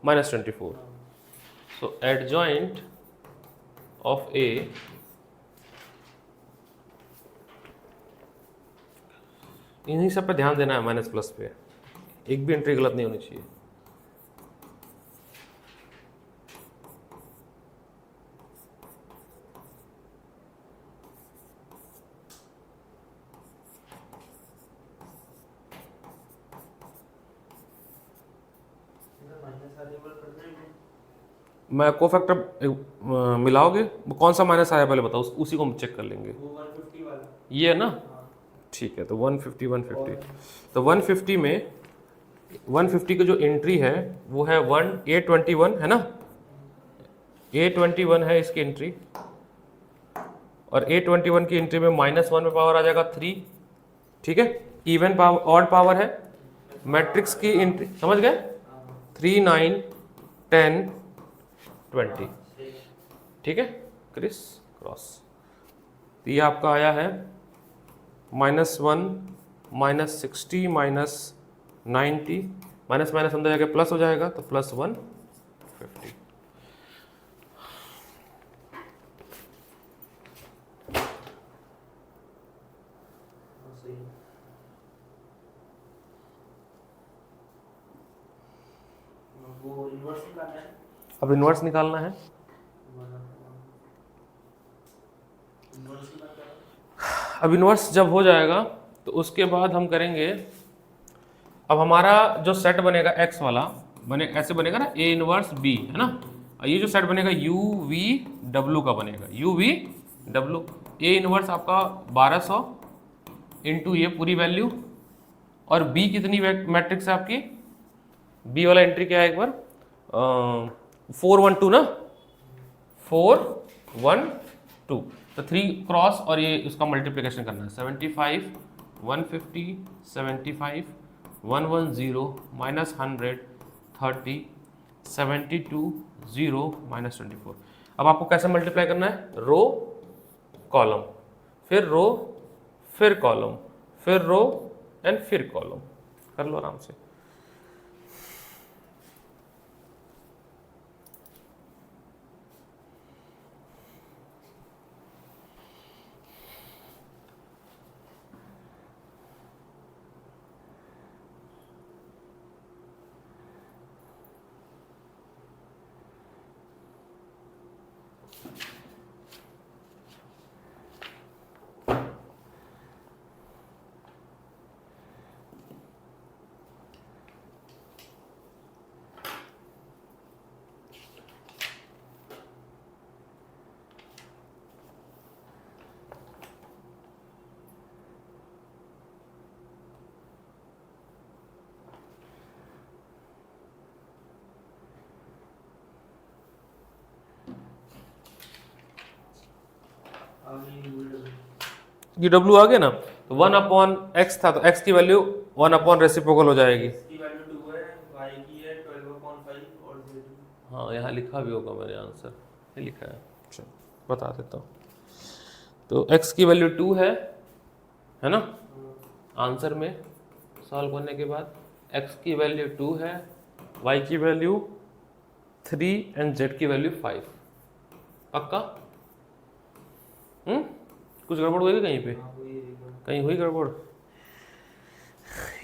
-24। So adjoint of A इन्हीं सब पे ध्यान देना है, माइनस प्लस पे एक भी एंट्री गलत नहीं होनी चाहिए। मैं कोफैक्टर मिलाओगे, कौन सा माइनस आया पहले बताओ, उसी को हम चेक कर लेंगे। वो 150 वाला ये है ना, ठीक है, तो 150 150, तो 150 में 150 की जो एंट्री है वो है A21 है ना, A21 है इसकी एंट्री, और A21 की एंट्री में -1 में पावर आ जाएगा 3, ठीक है। इवन पावर ऑड पावर है, मैट्रिक्स की एंट्री समझ गए, 3 9 10 20, ठीक है, क्रिस क्रॉस। तो ये आपका आया है -1 -60 -90, माइनस माइनस अंदर जाके प्लस हो जाएगा, तो +150। वो इन्वर्स निकालना है, अब इन्वर्स निकालना है। इन्वर्स निकालना है। अब इन्वर्स जब हो जाएगा तो उसके बाद हम करेंगे, अब हमारा जो सेट बनेगा एक्स वाला बने ऐसे बनेगा ना, ए इनवर्स बी है ना, और ये जो सेट बनेगा यू वी डब्ल्यू का बनेगा, you V W. A inverse आपका 1200 इंटू ये पूरी वैल्यू, और बी कितनी मैट्रिक्स है आपकी, बी वाला एंट्री क्या है एक बार, 412 ना, 412, तो 3 क्रॉस और ये उसका मल्टीप्लिकेशन करना है, 75 150 75 110 -100 30 72 0 -24। अब आपको कैसे मल्टीप्लाई करना है, रो कॉलम, फिर रो, फिर कॉलम, फिर रो एंड फिर कॉलम, कर लो आराम से। ये डब्ल्यू आ गया ना, तो 1/x था, तो x की वैल्यू 1 रेसिप्रोकल हो जाएगी। इसकी वैल्यू 2 है, y की है 12/5 और z। हाँ यहाँ लिखा भी होगा मैंने आंसर, ये लिखा है, चलो बता देता हूँ। तो x की वैल्यू 2 है ना, आंसर में सॉल्व करने के बाद x की वैल्यू 2 है, y की वैल्यू 3 एंड z की वैल्यू 5। पक्का? कुछ गड़बड़ हुई कहीं पे, कहीं हुई गड़बड़?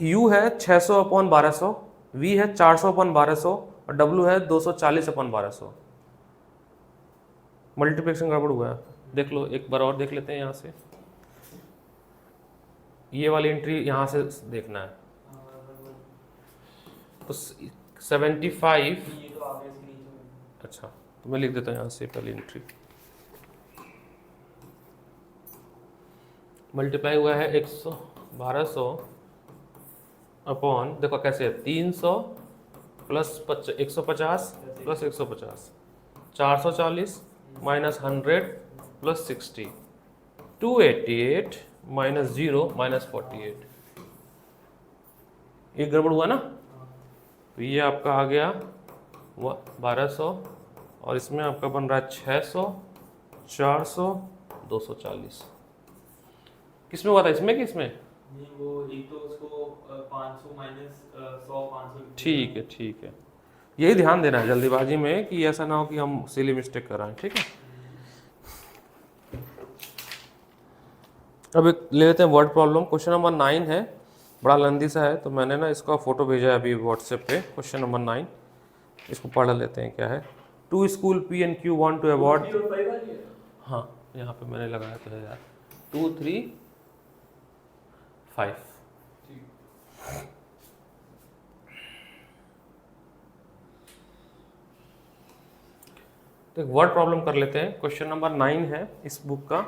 u है 600/1200, v है 400/1200 और w है 240/1200। मल्टीप्लिकेशन गड़बड़ हुआ है, देख लो एक बार और देख लेते हैं यहाँ से, ये वाली एंट्री यहाँ से देखना है, तो 75, ये तो आ गया इसके नीचे में। अच्छा तो मैं लिख देता हूँ यहाँ से पहली एंट्री, मल्टीप्लाई हुआ है 1200 अपॉन, देखो कैसे है, 300 प्लस 150 प्लस 150, 440 -100 प्लस 60, 288 -0 -48। ये गड़बड़ हुआ ना, तो ये आपका आ गया 1200 और इसमें आपका बन रहा है 600 400 240। किसमें हुआ था, इसमें कि इसमें? नहीं वो एक तो उसको 500 माइनस 100 500। ठीक है ठीक है, यही ध्यान देना है जल्दीबाजी में कि ऐसा ना हो कि हम सिली मिस्टेक कराएं, ठीक है। अब एक ले लेते हैं वर्ड प्रॉब्लम, क्वेश्चन नंबर 9 है, बड़ा लंबी सा है, तो मैंने ना इसका फोटो भेजा है अभी व्हाट्सएप पे। क्वेश्चन नंबर 9, इसको पढ़ लेते हैं क्या है। Two school P and Q want to award, हाँ यहाँ पे मैंने लगाया तो है यार, 2 3 5। तो एक वर्ड प्रॉब्लम कर लेते हैं, क्वेश्चन नंबर 9 है इस बुक का,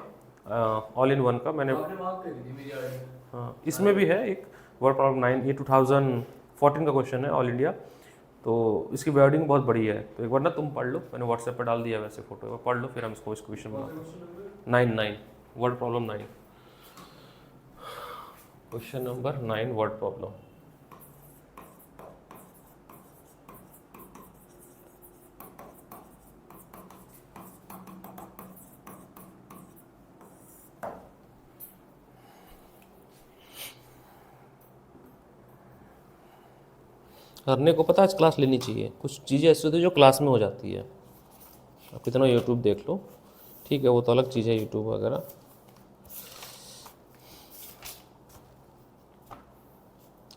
ऑल इन वन का मैंने, आपने मार्क कर दी मेरी आईडी। हाँ इसमें भी है एक वर्ड प्रॉब्लम 9, ये 2014 का क्वेश्चन है ऑल इंडिया, तो इसकी वर्डिंग बहुत बड़ी है, तो एक बार ना तुम पढ़ लो, मैंने व्हाट्सएप पे डाल दिया वैसे फोटो, एक बार पढ़ लो फिर हम इसको इस क्वेश्चन बनाते हैं। 9 word problem 9, question number 9 word problem. करने को पता आज क्लास लेनी चाहिए, कुछ चीज़ें ऐसी होती है जो क्लास में हो जाती है। आप कितना यूट्यूब देख लो, ठीक है वो तो अलग चीज़ है यूट्यूब वगैरह,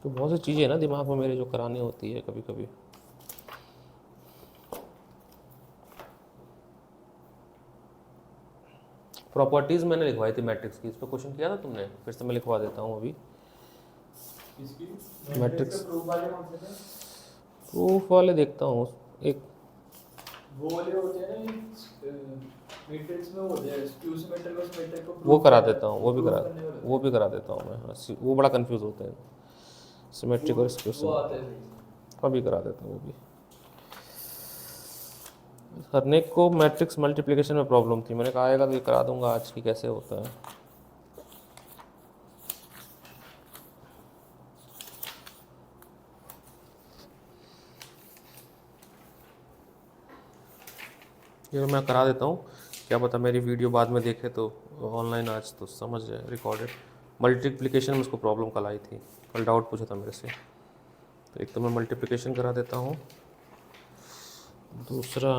तो बहुत सी चीज़ें हैं ना दिमाग में मेरे जो करानी होती है कभी कभी। प्रॉपर्टीज़ मैंने लिखवाई थी मैट्रिक्स की, इस पर क्वेश्चन किया था तुमने, फिर से मैं लिखवा देता हूँ अभी। इसकी मैट्रिक्स प्रूफ वाले कौन से थे? प्रूफ वाले देखता हूँ, एक वो वाले होते हैं ना मैट्रिक्स में होते हैं स्क्यू सिमेट्रिक और सिमेट्रिक को वो proof करा करने- देता हूँ, वो भी proof करा, करने वाले। वो भी करा देता हूँ मैं, हाँ, वो बड़ा कंफ्यूज होते हैं सिमेट्रिक और वो आते हैं। अभी करा देता हूँ वो भी। करने को मैट्रिक्स मल्टीप्लिकेशन में प्रॉब्लम थी, मैंने कहा आएगा तो ये करा दूंगा आज की कैसे होता है। ये मैं करा देता हूँ, क्या पता मेरी वीडियो बाद में देखे तो ऑनलाइन आज तो समझ जाए रिकॉर्डेड। मल्टीप्लिकेशन में उसको प्रॉब्लम कल आई थी, कल डाउट पूछा था मेरे से, तो एक तो मैं मल्टीप्लिकेशन करा देता हूँ, दूसरा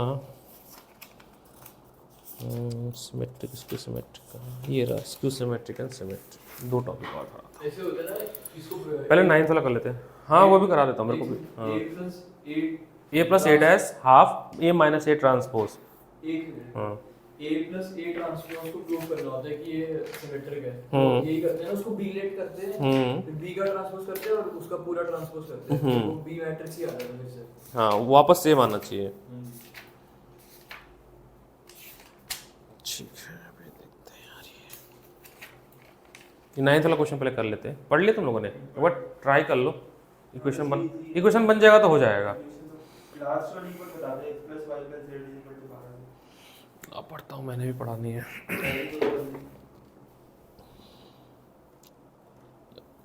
सिमेट्रिक स्क्यू सिमेट्रिक, ये रहा skew symmetric and symmetric, 2 topic और था। ऐसे होता है ना इसको पहले 9th वाला कर लेते हैं, हाँ वो भी करा देता हूँ मेरे को भी। हाँ a plus 8 A plus A dash half A minus A transpose, एक मिनट हाँ a plus a ट्रांसपोज को प्रूव करना होता है कि ये सिमेट्रिक है। हम्म। यही करते हैं ना, उसको b लेट करते हैं, फिर b का ट्रांसपोज करते हैं और उसका पूरा ट्रांसपोज करते हैं, तो वो b मैट्रिक्स ही आ जाता है फिर से। हाँ वापस सेम आना चाहिए। ठीक है अभी देखते हैं यार, ये 9th वाला क्वेश्चन पहले कर लेते हैं, पढ़ लिया तुम लोगों ने, एक बार ट्राई कर लो, इक्वेशन बन जाएगा तो हो जाएगा। लास्ट वाली को बता दे x + y + z = 12। अब पढ़ता हूँ, मैंने भी पढ़ानी है।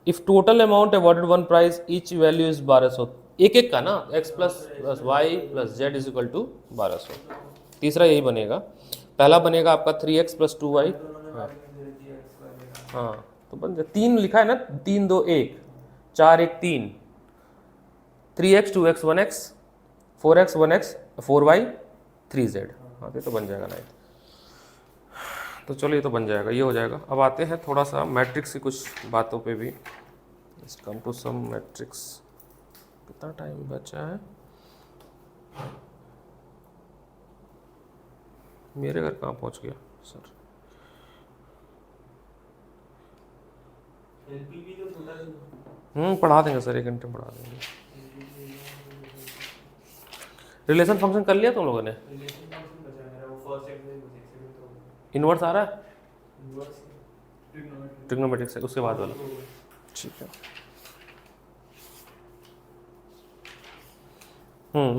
If total amount awarded one prize each value is 1200, एक एक का ना x + y + z = 1200, तीसरा यही बनेगा, पहला बनेगा आपका 3x + 2y, हाँ तो बन जाए, 3 लिखा है ना, 3 2 1 4 1 3, 3x 2x 1x 4x 1x 4y 3z, हाँ ये तो बन जाएगा 9। तो चलो ये तो बन जाएगा, ये हो जाएगा। अब आते हैं थोड़ा सा मैट्रिक्स की कुछ बातों पे भी, let's come to some matrix. कितना टाइम बचा है, मेरे घर कहाँ पहुँच गया सर। एलपीवी तो छोटा है, पढ़ा देंगे सर, 1 घंटे में पढ़ा देंगे। रिलेशन फंक्शन कर लिया तुम लोगों ने, रिलेशन फंक्शन बचा है मेरा, वो फर्स्ट एक्सरसाइज बची, सेकंड तो इन्वर्स आ रहा है, इनवर्स ट्रिग्नोमेट्री ट्रिग्नोमेट्रिक्स है उसके बाद वाला, ठीक है।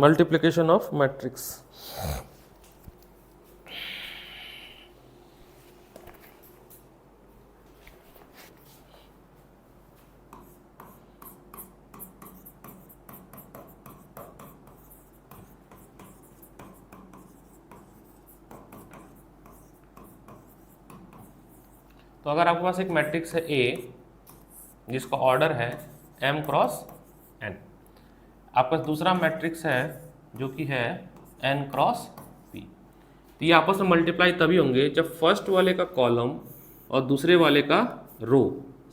Multiplication of matrix. तो अगर आपके पास एक मैट्रिक्स है A जिसका ऑर्डर है m क्रॉस n, आपका दूसरा मैट्रिक्स है जो कि है n क्रॉस p, तो ये आपस में मल्टीप्लाई तभी होंगे जब फर्स्ट वाले का कॉलम और दूसरे वाले का रो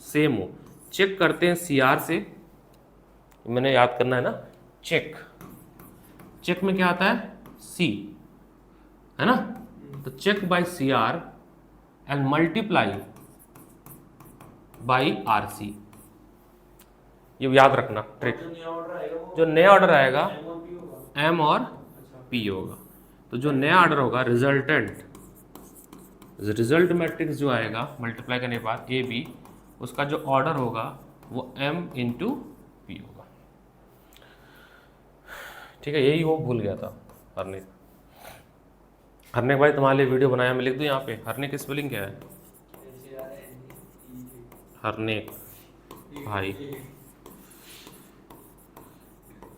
सेम हो। चेक करते हैं CR से, मैंने याद करना है ना, चेक, चेक में क्या आता है C है ना, तो check by CR and multiply by RC, ये याद रखना ट्रिक। जो नया ऑर्डर आएगा वो जो नया ऑर्डर आएगा M और P होगा। M और P होगा, तो जो नया ऑर्डर होगा रिजल्टेंट रिजल्ट मैट्रिक्स जो आएगा मल्टीप्लाई करने के बाद ए बी, उसका जो ऑर्डर होगा वो m इंटू पी होगा। ठीक है, यही वो भूल गया था हरने। हरने भाई तुम्हारे लिए वीडियो बनाया, मैं लिख दूँ यहाँ पे हरने की स्पेलिंग क्या है? हरने भाई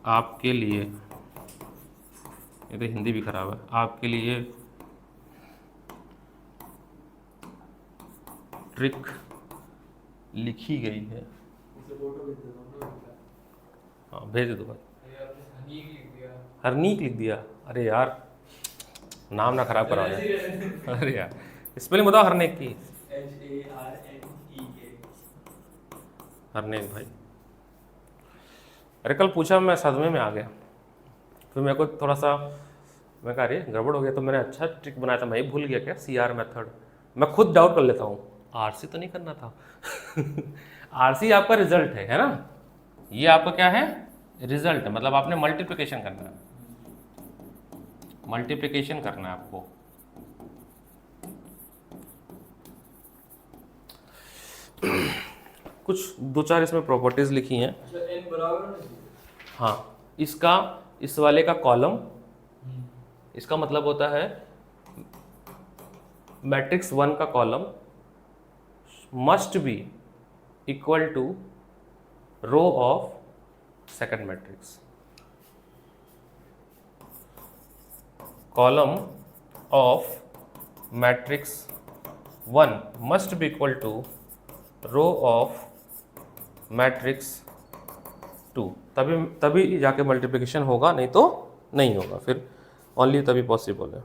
आपके लिए, ये तो हिंदी भी खराब है, आपके लिए ट्रिक लिखी गई है। हाँ भेज दो भाई। हरनीक लिख दिया, अरे यार नाम ना खराब करा दे। अरे यार स्पेलिंग बताओ हरनेक की। हरनेक भाई, अरे कल पूछा मैं सदमे में आ गया, फिर मेरे को थोड़ा सा मैं कहा अरे गड़बड़ हो गया, तो मैंने अच्छा ट्रिक बनाया था, मैं ही भूल गया क्या CR मेथड। मैं खुद डाउट कर लेता हूँ, RC तो नहीं करना था। RC आपका रिजल्ट है ना, ये आपका क्या है? रिजल्ट है, मतलब आपने मल्टीप्लिकेशन करना है, मल्टीप्लिकेशन करना है आपको। कुछ दो चार इसमें प्रॉपर्टीज लिखी हैं। n बराबर होना चाहिए। हाँ, इसका इस वाले का कॉलम, इसका मतलब होता है मैट्रिक्स 1 का column must be equal to row of second matrix. Column of matrix 1 must be equal to row of matrix 2, तभी जाके मल्टीप्लिकेशन होगा, नहीं तो नहीं होगा, फिर ओनली तभी पॉसिबल है।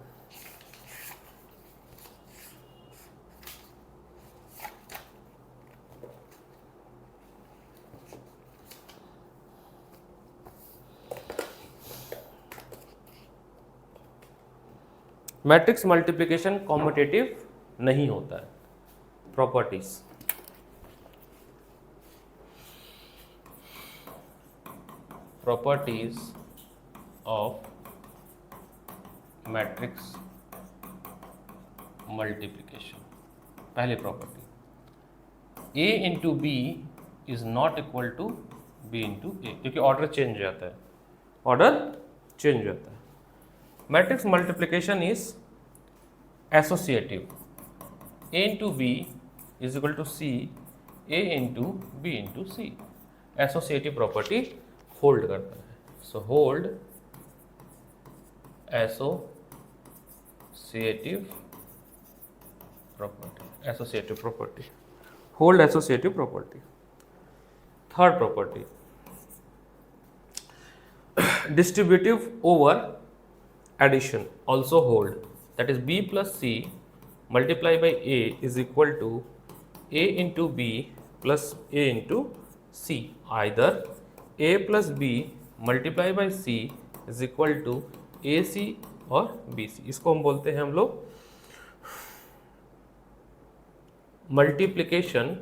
मैट्रिक्स मल्टीप्लिकेशन कॉम्पिटिटिव नहीं होता है। Properties, properties of matrix multiplication. पहली property, A into B is not equal to B into A, क्योंकि ऑर्डर चेंज हो जाता है, ऑर्डर चेंज हो जाता है। Matrix multiplication is associative, A into B is equal to C, A into B into C. Associative property hold करता है, so hold associative property, associative property, hold associative property. Third property, distributive over addition also hold, that is b plus c multiplied by a is equal to a into b plus a into c, either a plus b multiplied by c is equal to ac और bc। इसको हम बोलते हैं हम लोग multiplication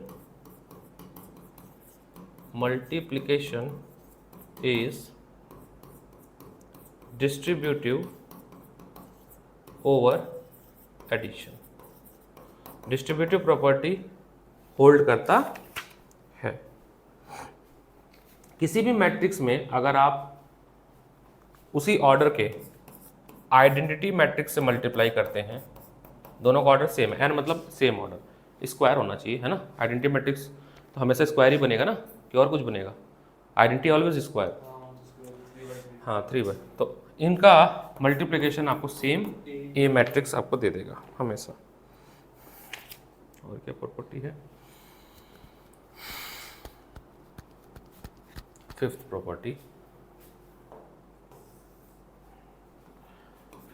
is distributive over addition. Distributive property hold करता है। किसी भी मैट्रिक्स में अगर आप उसी ऑर्डर के आइडेंटिटी मैट्रिक्स से मल्टीप्लाई करते हैं, दोनों का ऑर्डर सेम है, n मतलब सेम ऑर्डर, स्क्वायर होना चाहिए, है ना। आइडेंटिटी मैट्रिक्स तो हमेशा स्क्वायर ही बनेगा ना, कि और कुछ बनेगा? Identity always square. हाँ 3/, तो इनका मल्टीप्लिकेशन आपको सेम ए मैट्रिक्स आपको दे देगा हमेशा। और क्या प्रॉपर्टी है? फिफ्थ प्रॉपर्टी,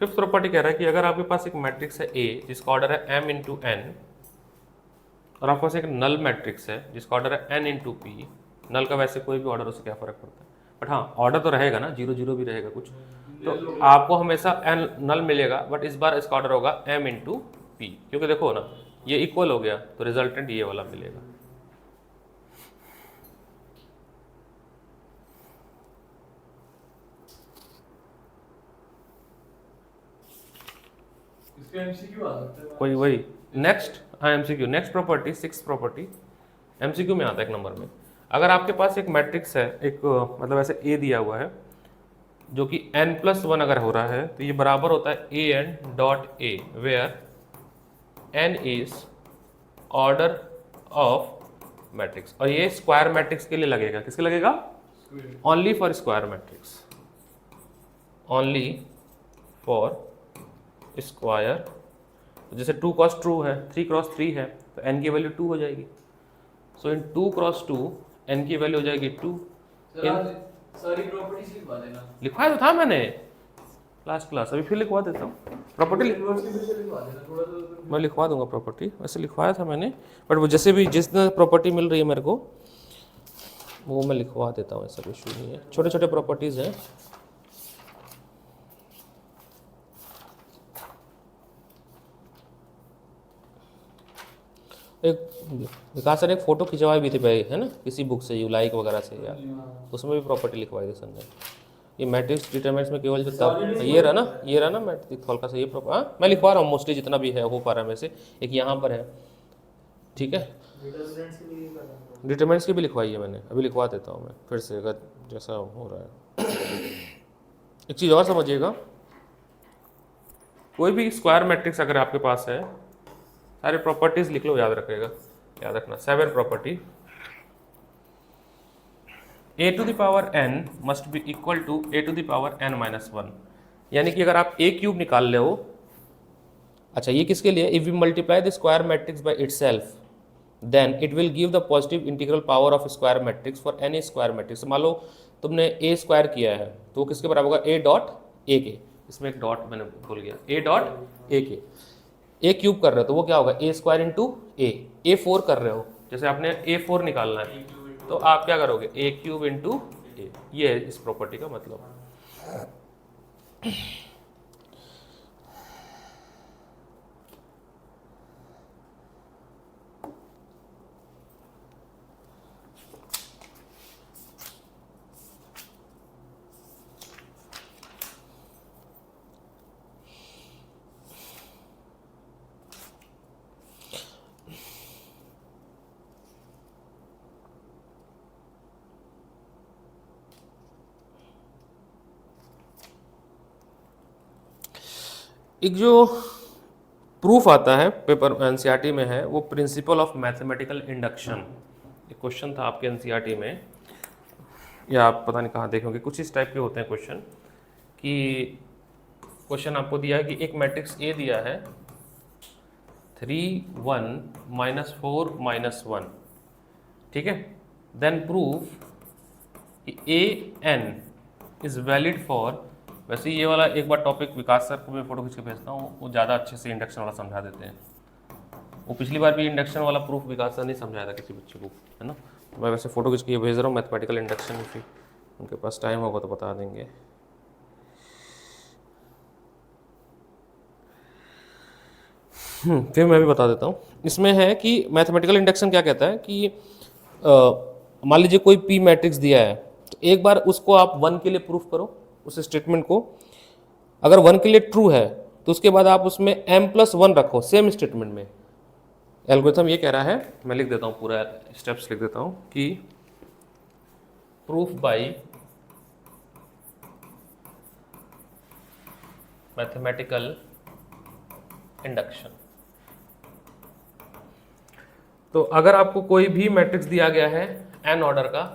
फिफ्थ प्रॉपर्टी कह रहा है कि अगर आपके पास एक मैट्रिक्स है ए जिसका ऑर्डर है m इंटू एन, और आपके पास एक नल मैट्रिक्स है जिसका ऑर्डर है n इंटू पी, नल का वैसे कोई भी ऑर्डर, उससे क्या फ़र्क पड़ता है, बट हाँ ऑर्डर तो रहेगा ना, 0 0 भी रहेगा कुछ, तो आपको हमेशा n नल मिलेगा, बट इस बार इसका ऑर्डर होगा m इंटू पी, क्योंकि देखो ना ये इक्वल हो गया, तो रिजल्टेंट ये वाला मिलेगा। इसका एमसीक्यू आ सकता है। वही वही नेक्स्ट, हाँ MCQ, next property, six property MCQ में आता है एक नंबर में। अगर आपके पास एक मैट्रिक्स है, एक मतलब ऐसे ए दिया हुआ है जो कि n+1 अगर हो रहा है तो ये बराबर होता है an.a where n is order of matrix, और ये स्क्वायर मैट्रिक्स के लिए लगेगा। किसके लगेगा? Only for square matrix, only for square. जैसे 2 क्रॉस 2 है, 3 क्रॉस 3 है, तो n की वैल्यू 2 हो जाएगी। सो इन 2 क्रॉस 2 n की वैल्यू हो जाएगी 2। सर आज सारी प्रॉपर्टीज लिखवा देना। लिखवाया तो था मैंने लास्ट क्लास, अभी फिर लिखवा देता हूँ प्रॉपर्टी। यूनिवर्सिटी में से लिखवा देना थोड़ा सा। मैं लिखवा दूंगा प्रॉपर्टी, वैसे लिखवाया था मैंने, बट वो जैसे भी जिस दिन प्रॉपर्टी मिल रही है मेरे को वो मैं लिखवा देता हूँ, ऐसा इशू नहीं है। छोटे छोटे प्रॉपर्टीज़ हैं। एक विकास सर ने एक फ़ोटो खिंचवाई भी थी भाई, है ना, किसी बुक से, लाइक वगैरह से यार, उसमें भी प्रॉपर्टी लिखवाई थी सर ने। ये मैट्रिक्स डिटरमिनेंट्स में केवल जो तब ये रहा ना मैट्रिक्स हल्का सा ये हाँ मैं लिखवा रहा हूँ मोस्टली जितना भी है हो पा रहा है। में से एक यहाँ पर है, ठीक है, डिटरमिनेंट्स की भी लिखवाई है मैंने, अभी लिखवा देता हूँ मैं फिर से अगर जैसा हो रहा है। एक चीज़ और समझिएगा, कोई भी स्क्वायर मैट्रिक्स अगर आपके पास है, सारे प्रॉपर्टीज लिख लो, याद रखिएगा, याद रखना। 7 property, a to the power n must be equal to a to the power n-1, यानी कि अगर आप a क्यूब निकाल ले हो, अच्छा ये किसके लिए, if we multiply the square matrix by itself then it will give the positive integral power of square matrix for any square matrix. मान लो तुमने a स्क्वायर किया है तो किसके बराबर होगा, a डॉट a के, इसमें एक डॉट मैंने भूल गया, a डॉट a के। a क्यूब कर रहे हो तो वो क्या होगा, a स्क्वायर इंटू a 4 कर रहे हो, जैसे आपने a4 निकालना है तो आप क्या करोगे, a क्यूब इंटू a, ये है इस प्रॉपर्टी का मतलब। एक जो प्रूफ आता है पेपर एनसीईआरटी में है, वो प्रिंसिपल ऑफ मैथमेटिकल इंडक्शन, एक क्वेश्चन था आपके एनसीईआरटी में, या आप पता नहीं कहाँ देखोगे, कुछ इस टाइप के होते हैं क्वेश्चन, कि क्वेश्चन आपको दिया है कि एक मैट्रिक्स ए दिया है 3 1 -4 -1, ठीक है, देन प्रूफ कि A N is valid for, वैसे ये वाला एक बार टॉपिक विकास सर को मैं फोटो खींच के भेजता हूँ, वो ज़्यादा अच्छे से इंडक्शन वाला समझा देते हैं। वो पिछली बार भी इंडक्शन वाला प्रूफ विकास सर नहीं समझाया था किसी बच्चे को, है ना, तो मैं वैसे फोटो खींच के भेज रहा हूँ मैथमेटिकल इंडक्शन की, उनके पास टाइम होगा तो बता देंगे। फिर मैं भी बता देता हूँ। इसमें है कि मैथमेटिकल इंडक्शन क्या कहता है कि मान लीजिए कोई पी मैट्रिक्स दिया है, तो एक बार उसको आप 1 के लिए प्रूफ करो, उस स्टेटमेंट को। अगर 1 के लिए ट्रू है तो उसके बाद आप उसमें m+1 रखो सेम स्टेटमेंट में। एल्गोरिथम ये कह रहा है, मैं लिख देता हूँ पूरा स्टेप्स लिख देता हूँ कि प्रूफ बाय मैथमेटिकल इंडक्शन। तो अगर आपको कोई भी मैट्रिक्स दिया गया है n ऑर्डर का,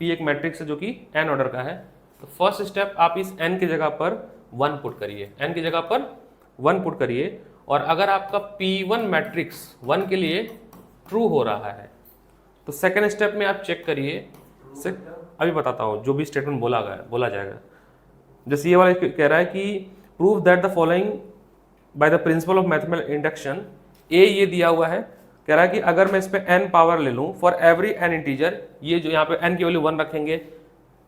p एक मैट्रिक्स है जो कि n ऑर्डर का है, तो फर्स्ट स्टेप आप इस n की जगह पर 1 पुट करिए, n की जगह पर 1 पुट करिए। और अगर आपका p1 मैट्रिक्स 1 के लिए ट्रू हो रहा है तो सेकेंड स्टेप में आप चेक करिए, अभी बताता हूँ जो भी स्टेटमेंट बोला जाएगा। जैसे ये वाला कह रहा है कि prove that the following by the principle of mathematical induction, ए ये दिया हुआ है, कह रहा है कि अगर मैं इस पे n पावर ले लूँ फॉर एवरी n इंटीजर, ये जो यहाँ पे n की वैल्यू 1 रखेंगे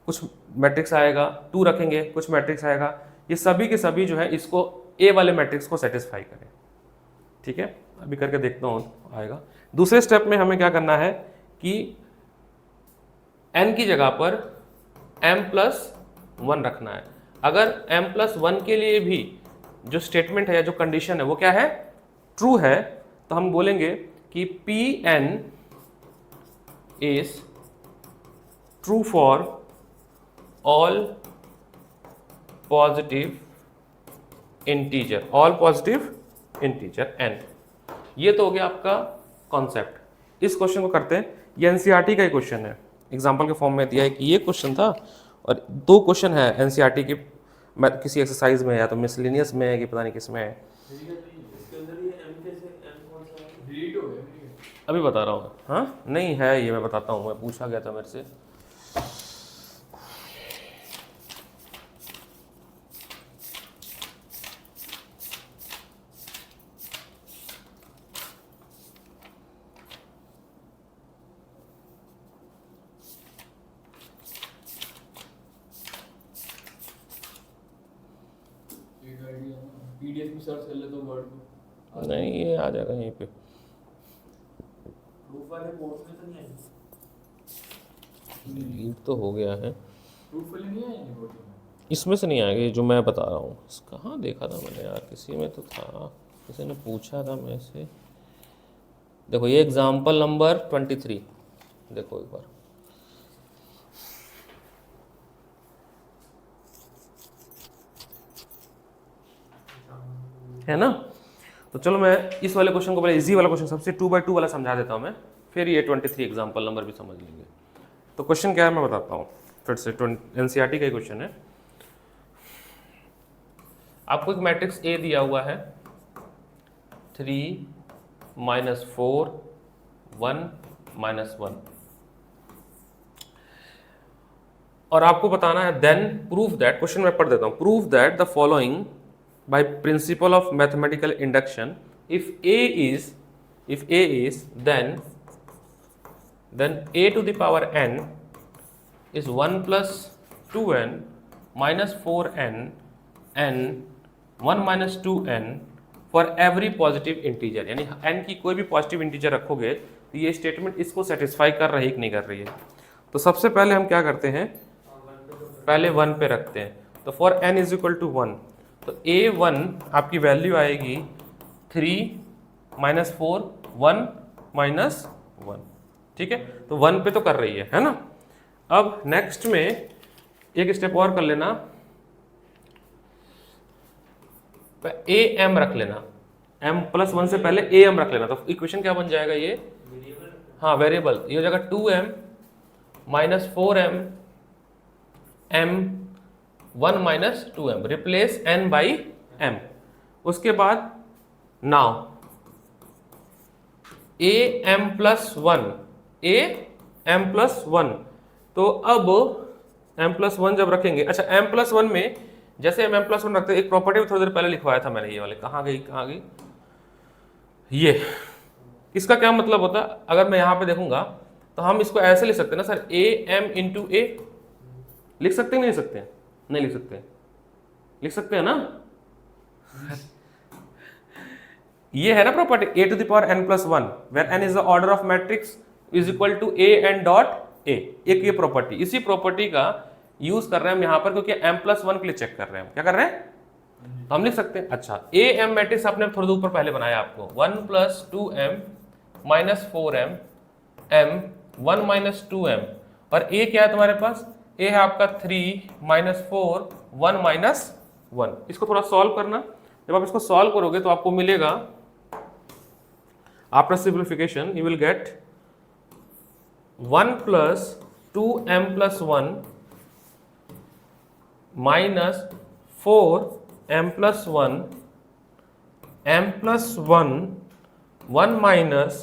कुछ मैट्रिक्स आएगा, 2 रखेंगे कुछ मैट्रिक्स आएगा, ये सभी के सभी जो है इसको ए वाले मैट्रिक्स को सेटिस्फाई करें, ठीक है। अभी करके देखता हूँ आएगा। दूसरे स्टेप में हमें क्या करना है कि n की जगह पर m+1 रखना है। अगर m+1 के लिए भी जो स्टेटमेंट है या जो कंडीशन है वो क्या है, ट्रू है, तो हम बोलेंगे कि Pn is true for all positive integer, all positive integer n। ये तो हो गया आपका कॉन्सेप्ट। इस क्वेश्चन को करते हैं, ये एनसीईआरटी का ही क्वेश्चन है, एग्जाम्पल के फॉर्म में दिया है कि ये क्वेश्चन था और 2 क्वेश्चन है एनसीईआरटी के किसी एक्सरसाइज में, या तो मिसलिनियस में है कि पता नहीं किस में है। इसके अंदर ये m कैसे m कौन सा है? डिलीट हो गया मेरी। अभी बता रहा हूँ, हाँ नहीं है ये, मैं बताता हूँ, मैं पूछा गया था मेरे से। एक आईडिया पीडीएफ में सर्च कर ले तो वर्ड को। नहीं ये आ जाएगा यहीं पे। प्रूफ वाले कोर्स में तो नहीं है? डिलीट तो हो गया है, प्रूफ वाले नहीं आएंगे वर्ड में। इसमें से नहीं आएगा, ये जो मैं बता रहा हूँ। कहाँ देखा था मैंने यार, किसी में तो था, किसी ने पूछा था मेरे से। देखो ये एग्जाम्पल नंबर 23, देखो एक बार, है ना। तो चलो मैं इस वाले क्वेश्चन को पहले, इजी वाला क्वेश्चन सबसे 2x2 वाला समझा देता हूँ मैं, फिर ये 23 एग्जाम्पल नंबर भी समझ लेंगे। तो क्वेश्चन क्या है मैं बताता हूँ फिर से, एनसीईआरटी का ही क्वेश्चन है। आपको एक मैट्रिक्स ए दिया हुआ है, 3 -4 1 -1, और आपको बताना है देन प्रूव दैट, क्वेश्चन मैं पढ़ देता हूँ, prove that the following by principle of mathematical induction, if a is then a to the power n is 1 plus 2n minus 4n n 1 minus 2n for every positive integer, यानी n की कोई भी positive integer रखोगे तो ये statement इसको satisfy कर रही है कि नहीं कर रही है। तो सबसे पहले हम क्या करते हैं, पहले 1 पे रखते हैं, तो for n is equal to 1, तो a1 आपकी वैल्यू आएगी 3 -4 1 -1, ठीक है। तो 1 पे तो कर रही है ना। अब नेक्स्ट में एक स्टेप और कर लेना, am रख लेना, m+1 से पहले am रख लेना, तो इक्वेशन क्या बन जाएगा ये, हाँ वेरिएबल, ये हो जाएगा 2m -4m m 1 - 2m, replace n by m। उसके बाद नाउ am+1, am+1, तो अब m+1 जब रखेंगे, अच्छा m+1 में जैसे हम m+1 रखते हैं, एक प्रॉपर्टी भी थोड़ी देर पहले लिखवाया था मैंने, ये वाले कहाँ गई, ये इसका क्या मतलब होता है, अगर मैं यहाँ पे देखूंगा तो हम इसको ऐसे लिख सकते हैं ना सर, am × a, लिख सकते हैं नहीं लिख सकते हैं, नहीं लिख सकते, लिख सकते हैं ना। ये है ना property a to the power n+1 where n is the order of matrix is equal to a n dot a, एक ये प्रॉपर्टी, इसी प्रॉपर्टी का यूज कर रहे हैं हम यहाँ पर, क्योंकि m+1 के लिए चेक कर रहे हैं हम, क्या कर रहे हैं, तो हम लिख सकते हैं। अच्छा a m मैट्रिक्स आपने थोड़ी देर ऊपर पहले बनाया आपको, 1 + 2m -4m m 1 - 2m, और a क्या है तुम्हारे पास, a है आपका 3 -4 1 -1। इसको थोड़ा सॉल्व करना, जब आप इसको सॉल्व करोगे तो आपको मिलेगा, after simplification you will get 1 + 2m + 1 -4m + 1 m + 1 1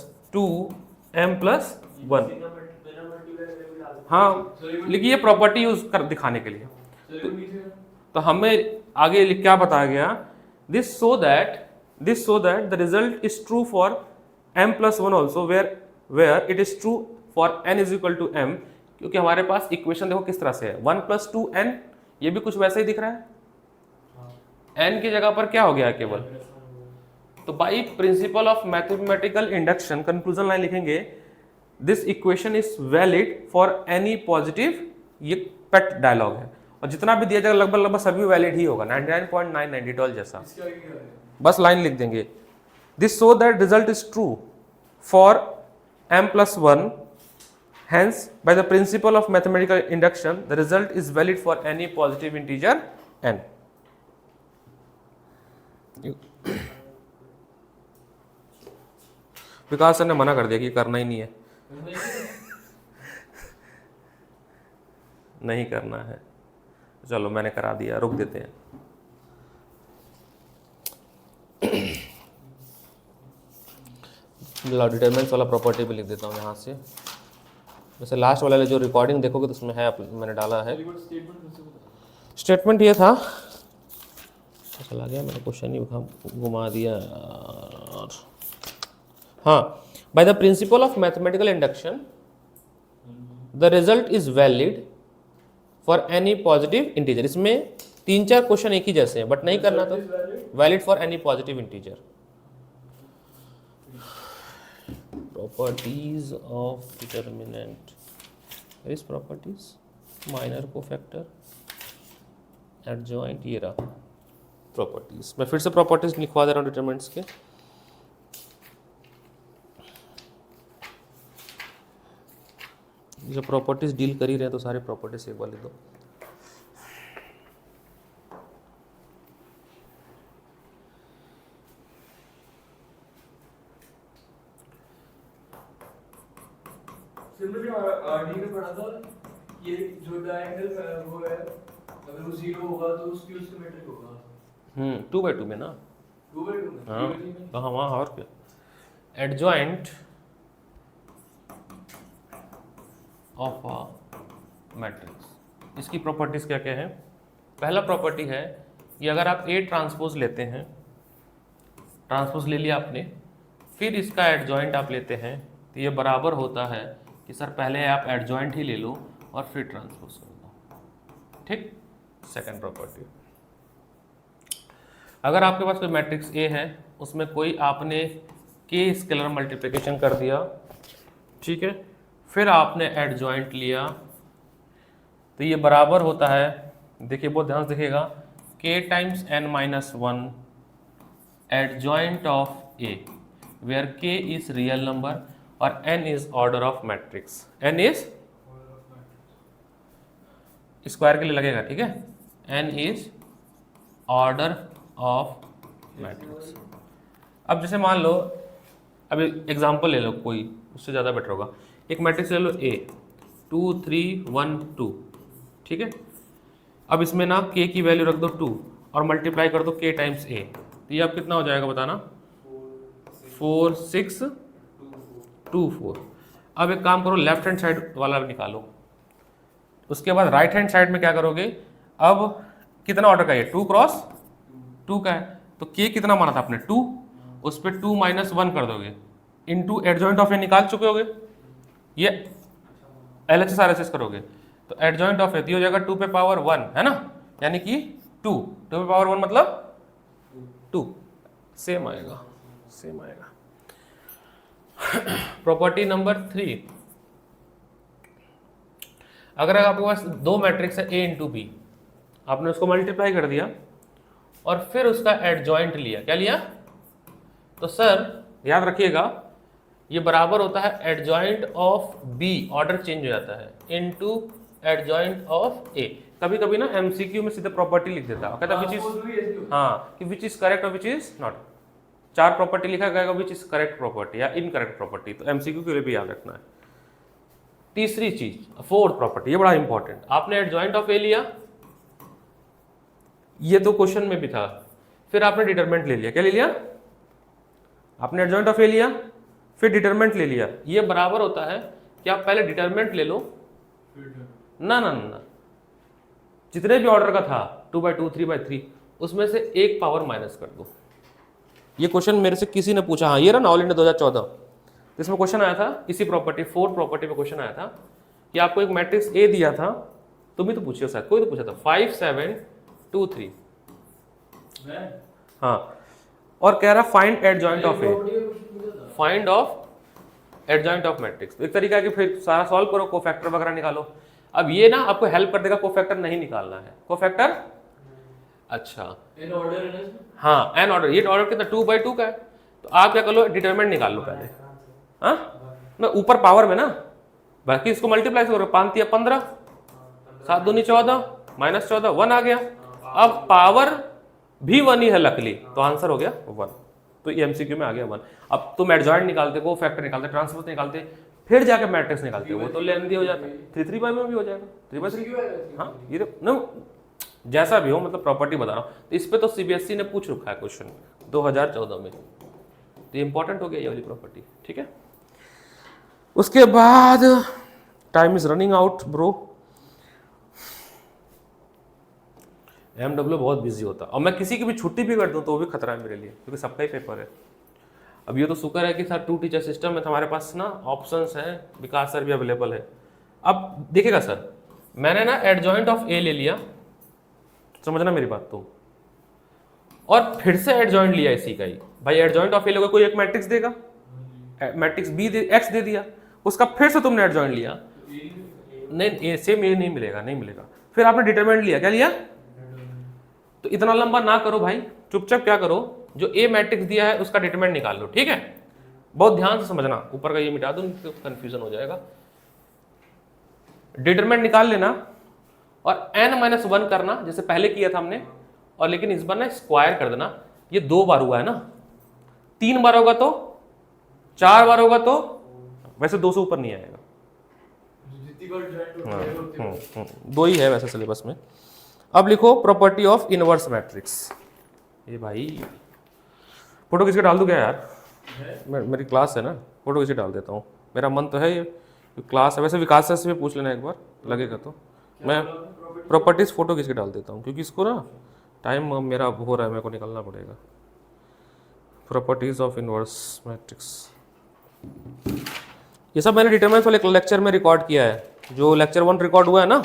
- 2m + 1। हाँ लिखिए प्रॉपर्टी यूज कर दिखाने के लिए, तो हमें आगे क्या बताया गया, this so that the result is true for m+1 also where it is true for n is equal to m, क्योंकि हमारे पास इक्वेशन देखो किस तरह से है, 1 + 2n, ये भी कुछ वैसा ही दिख रहा है, n की जगह पर क्या हो गया केवल। तो by principle of mathematical induction conclusion line लिखेंगे, this equation is valid for any positive, ये पेट डायलॉग है, और जितना भी दिया जाएगा लगभग लगभग सभी वैलिड ही होगा, 99.99 डिटॉल जैसा। इसके आगे क्या है? बस लाइन लिख देंगे, this show that result is true for m+1, hence by the principle of mathematical induction the result is valid for any positive integer n। Vikas sir ने मना कर दिया कि करना ही नहीं है, नहीं करना है, चलो मैंने करा दिया, रुक देते हैं। डिटरमिनेंट्स वाला प्रॉपर्टी भी लिख देता हूँ यहाँ से। वैसे लास्ट वाला जो रिकॉर्डिंग देखोगे तो उसमें है, मैंने डाला है। स्टेटमेंट ये था, चला गया मैंने क्वेश्चन ही घुमा दिया। हाँ, bye the principle of mathematical induction the result is valid for any positive integer. इसमें 3-4 क्वेश्चन एक ही जैसे हैं, बट नहीं करना तो valid for any positive integer. Properties of determinant, where is properties, minor cofactor, adjoint, ये रहा प्रॉपर्टीज। मैं फिर से प्रॉपर्टीज लिखवा दे रहा हूँ डिटरमिनेंट्स के। जो प्रॉपर्टीज डील कर ही रहे हैं तो सारे प्रॉपर्टीज एक बार लिख दो। फिर जो आरडी में पढ़ा था, ये जो डायगोनल वो है, अगर वो 0 होगा तो उसकी उसका मैट्रिक होगा 2/2 में ना, 2/2 में। हाँ कहाँ, वहाँ और क्या, एडजॉइंट ऑफ अ मैट्रिक्स। इसकी प्रॉपर्टीज क्या क्या है? पहला प्रॉपर्टी है कि अगर आप A ट्रांसपोज लेते हैं, ट्रांसपोज ले लिया आपने, फिर इसका एडजॉइंट आप लेते हैं, तो ये बराबर होता है कि सर पहले आप एडजॉइंट ही ले लो और फिर ट्रांसपोज कर दो। ठीक, सेकंड प्रॉपर्टी। अगर आपके पास कोई मैट्रिक्स A है, उसमें कोई आपने K स्केलर मल्टीप्लिकेशन कर दिया, ठीक है, फिर आपने एडजॉइंट लिया, तो ये बराबर होता है, देखिए बहुत ध्यान से देखिएगा, K times n-1 adjoint of A where K is real number और n is order of matrix. n is square के लिए लगेगा, ठीक है, n is order of matrix. अब जैसे मान लो, अभी एग्जांपल ले लो कोई, उससे ज़्यादा बेटर होगा। एक मैट्रिक्स ले लो A 2 3 1 2, ठीक है। अब इसमें ना K की वैल्यू रख दो 2 और मल्टीप्लाई कर दो K टाइम्स A, तो ये अब कितना हो जाएगा बताना, 4 6 2 4। अब एक काम करो, लेफ्ट हैंड साइड वाला निकालो, उसके बाद राइट हैंड साइड में क्या करोगे, अब कितना ऑर्डर का है, 2 क्रॉस 2 का है, तो K कितना माना था आपने 2, उस पर 2 - 1 कर दोगे, इनटू एडजॉइंट ऑफ A निकाल चुके होगे, ये LHS RHS करोगे तो एडजॉइंट ऑफ A हो जाएगा 2 पे पावर 1, है ना, यानी कि 2 पे पावर 1 मतलब 2, सेम आएगा, सेम आएगा। प्रॉपर्टी नंबर 3, अगर आपके पास दो मैट्रिक्स है A इंटू B, आपने उसको मल्टीप्लाई कर दिया और फिर उसका एडजॉइंट लिया, क्या लिया, तो सर याद रखिएगा ये बराबर होता है adjoint of B, order change हो जाता है, इनटू एडजॉइंट ऑफ A। कभी कभी ना MCQ में सीधे प्रॉपर्टी लिख देता है, कहता विच इज, हाँ, कि विच इज करेक्ट और विच इज नॉट। 4 प्रॉपर्टी लिखा गया, विच इज करेक्ट प्रॉपर्टी या इनकरेक्ट प्रॉपर्टी, तो MCQ के लिए भी याद रखना है। तीसरी चीज, फोर्थ प्रॉपर्टी, ये बड़ा इंपॉर्टेंट, आपने एडजॉइंट ऑफ A लिया, ये तो क्वेश्चन में भी था, फिर आपने डिटरमिनेंट ले लिया, क्या ले लिया, आपने एडजॉइंट ऑफ A लिया फिर डिटरमिनेंट ले लिया, ये बराबर होता है कि आप पहले डिटरमिनेंट ले लो, ना ना ना, जितने भी ऑर्डर का था 2/2 3/3, उसमें से एक पावर माइनस कर दो। ये क्वेश्चन मेरे से किसी ने पूछा, हाँ ये रहा ऑल इंडिया 2014, इसमें क्वेश्चन आया था इसी प्रॉपर्टी, फोर्थ प्रॉपर्टी में क्वेश्चन आया था कि आपको एक मैट्रिक्स A दिया था, तुम ही तो पूछे हो शायद, कोई तो पूछा था, 5 7 2 3, हाँ, और कह रहा find adjoint of A, find of adjoint of matrix. एक तरीका है कि फिर सारा सॉल्व करो, कोफैक्टर वगैरह निकालो। अब ये ना आपको हेल्प कर देगा, कोफैक्टर नहीं निकालना है। कोफैक्टर अच्छा इन ऑर्डर है ना इसमें? हाँ, एन ऑर्डर, ये ऑर्डर कितना 2/2 का है। तो आप क्या कर लो, डिटरमिनेंट निकाल लो पहले। हाँ मैं ऊपर पावर में ना, बाकी इसको मल्टीप्लाई करो, 5 या 15, 7 दूनी 14, -14, 1 आ गया। अब पावर भी 1 ही है लकली, तो आंसर हो गया 1। तो ये एमसीक्यू में आ गया 1। अब तुम एडजॉइंट निकालते, को फैक्टर निकालते, ट्रांसपोज निकालते, फिर जाके मैट्रिक्स निकालते, वो तो लेंदी हो जाता है। 3/3 में भी हो जाएगा, 3/3। हाँ ये तो जैसा भी हो, मतलब प्रॉपर्टी बता रहा हूँ। तो इस पे तो सीबीएसई ने पूछ रखा है क्वेश्चन 2014 में, तो इंपॉर्टेंट हो गया ये वाली प्रॉपर्टी। ठीक है, उसके बाद time is running out bro. MW बहुत बिजी होता, और मैं किसी की भी छुट्टी भी कर दूं तो वो भी खतरा है मेरे लिए, क्योंकि सबका ही पेपर है। अब ये तो शुक्र है कि सर 2 टीचर सिस्टम में हमारे पास ना ऑप्शंस हैं, विकास सर भी अवेलेबल है। अब देखिएगा सर, मैंने ना एडजॉइंट ऑफ ए ले लिया, समझना मेरी बात तो, और फिर से एडजॉइंट लिया इसी का ही। भाई एडजॉइंट ऑफ ए लोगे, कोई एक मैट्रिक्स देगा, मैट्रिक्स बी एक्स दे दिया, उसका फिर से तुमने एडजॉइंट लिया, नहीं ए सेम ए नहीं मिलेगा, नहीं मिलेगा। फिर आपने डिटरमिनेंट लिया, क्या लिया? तो इतना लंबा ना करो भाई, चुपचाप क्या करो, जो ए मैट्रिक्स दिया है उसका डिटरमिनेंट निकाल लो। ठीक है, बहुत ध्यान से समझना, ऊपर का ये मिटा दो, तो कंफ्यूजन हो जाएगा। डिटरमिनेंट निकाल लेना और n-1 करना, जैसे पहले किया था हमने, और लेकिन इस बार ना स्क्वायर कर देना। ये 2 बार हुआ है ना, 3 बार होगा तो, 4 बार होगा तो, वैसे 2 से ऊपर नहीं आएगा। जितनी बार जॉइंट होते हैं 2 ही है वैसे सिलेबस में। अब लिखो प्रॉपर्टी ऑफ इनवर्स मैट्रिक्स। ये भाई फोटो किसके डाल दूं क्या यार? मेरी क्लास है ना, फोटो किसके डाल देता हूँ, मेरा मन तो है ये क्लास है। वैसे विकास से भी पूछ लेना एक बार, लगेगा तो। मैं प्रॉपर्टीज फोटो किसके डाल देता हूँ, क्योंकि इसको ना टाइम मेरा हो रहा है, मेरे को निकलना पड़ेगा। प्रॉपर्टीज ऑफ इनवर्स मैट्रिक्स, ये सब मैंने डिटरमिनेंट वाले लेक्चर में रिकॉर्ड किया है, जो लेक्चर 1 रिकॉर्ड हुआ है ना,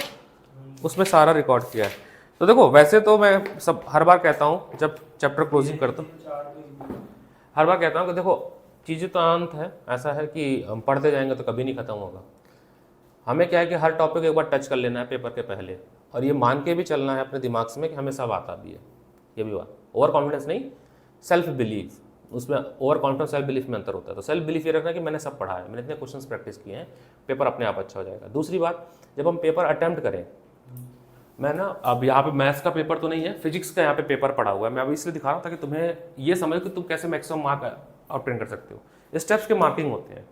उसमें सारा रिकॉर्ड किया है। तो देखो वैसे तो मैं सब हर बार कहता हूँ जब चैप्टर क्लोजिंग करता हूँ, हर बार कहता हूँ कि देखो चीज़ें तो अंत है, ऐसा है कि हम पढ़ते जाएंगे तो कभी नहीं खत्म होगा। हमें क्या है कि हर टॉपिक एक बार टच कर लेना है पेपर के पहले, और ये मान के भी चलना है अपने दिमाग से में कि हमें सब आता भी है। ये भी बात, ओवर कॉन्फिडेंस नहीं, सेल्फ बिलीफ। उसमें ओवर कॉन्फिडेंस सेल्फ बिलीफ में अंतर होता है। तो सेल्फ बिलीफ ये रखना कि मैंने सब पढ़ा है, मैंने इतने क्वेश्चंस प्रैक्टिस किए हैं, पेपर अपने आप अच्छा हो जाएगा। दूसरी बात, जब हम पेपर अटैम्प्ट करें, मैं ना अब यहाँ पे मैथ्स का पेपर तो नहीं है, फिजिक्स का यहाँ पे पेपर पड़ा हुआ है, मैं अभी इसलिए दिखा रहा हूँ ताकि तुम्हें ये समझ कि तुम कैसे मैक्सिमम मार्क ऑब्टेन कर सकते हो। स्टेप्स के मार्किंग होते हैं,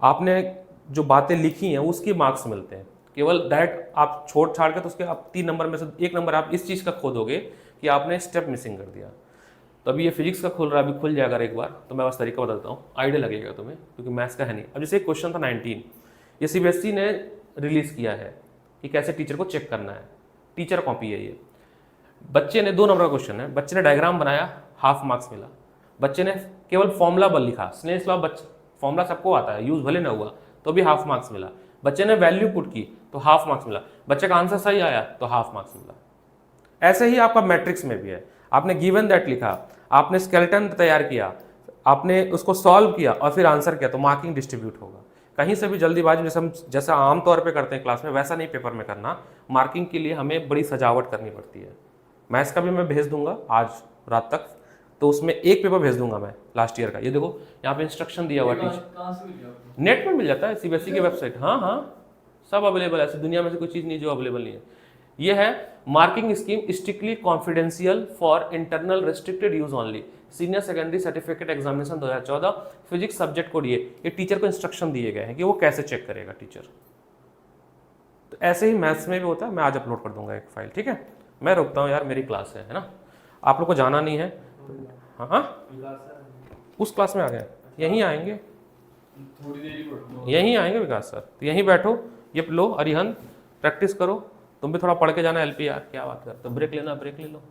आपने जो बातें लिखी हैं उसकी मार्क्स मिलते हैं। केवल डायरेक्ट आप छोड़ छाड़ के तो उसके आप 3 नंबर में से 1 नंबर आप इस चीज़ का खो दोगे कि आपने स्टेप मिसिंग कर दिया। तो अभी ये फिजिक्स का खुल रहा है, अभी खुल जाएगा एक बार, तो मैं बस तरीका बताता हूँ, आइडिया लगेगा तुम्हें, क्योंकि मैथ्स का है नहीं। अब जैसे एक क्वेश्चन था 19, ये सीबीएसई ने रिलीज़ किया है कि कैसे टीचर को चेक करना है। टीचर कॉपी है ये, बच्चे ने 2 नंबर का क्वेश्चन है, बच्चे ने डायग्राम बनाया, हाफ मार्क्स मिला। बच्चे ने केवल फॉर्मूला बल लिखा, स्नेल्स लॉ, फॉर्मूला सबको आता है, यूज भले ना हुआ तो भी हाफ मार्क्स मिला। बच्चे ने वैल्यू पुट की तो हाफ मार्क्स मिला। बच्चे का आंसर सही आया तो हाफ मार्क्स मिला। ऐसे ही आपका मैट्रिक्स में भी है, आपने गिवन दैट लिखा, आपने स्केलेटन तैयार किया, आपने उसको सॉल्व किया और फिर आंसर किया, तो मार्किंग डिस्ट्रीब्यूट होगा। कहीं से भी जल्दीबाजी जैसे हम जैसा आमतौर पे करते हैं क्लास में, वैसा नहीं पेपर में करना। मार्किंग के लिए हमें बड़ी सजावट करनी पड़ती है। मैथ्स का भी मैं भेज दूंगा आज रात तक, तो उसमें एक पेपर भेज दूंगा मैं लास्ट ईयर का। ये देखो यहाँ पे इंस्ट्रक्शन दिया हुआ टीचर, नेट में मिल जाता है, सीबीएसई की वेबसाइट। हाँ हाँ सब अवेलेबल है, ऐसी दुनिया में से कोई चीज़ नहीं जो अवेलेबल नहीं है। ये है marking scheme strictly confidential for internal restricted use only, senior secondary certificate examination 2014 physics subject को लिए। ये टीचर को इंस्ट्रक्शन दिए गए हैं कि वो कैसे चेक करेगा टीचर। तो ऐसे ही मैथ्स में भी होता है, मैं आज अपलोड कर दूंगा एक फाइल। ठीक है, मैं रुकता हूँ यार, मेरी क्लास है ना, आप लोग को जाना नहीं है। हाँ हाँ उस क्लास में आ गए, यहीं आएंगे, थोड़ी देर ही पढ़ूंगा, यहीं आएंगे विकास सर, तो यहीं बैठो, ये लो अरिहंत प्रैक्टिस करो, तुम भी थोड़ा पढ़ के जाना एलपीआर। क्या बात करते हो, ब्रेक लेना ब्रेक ले लो।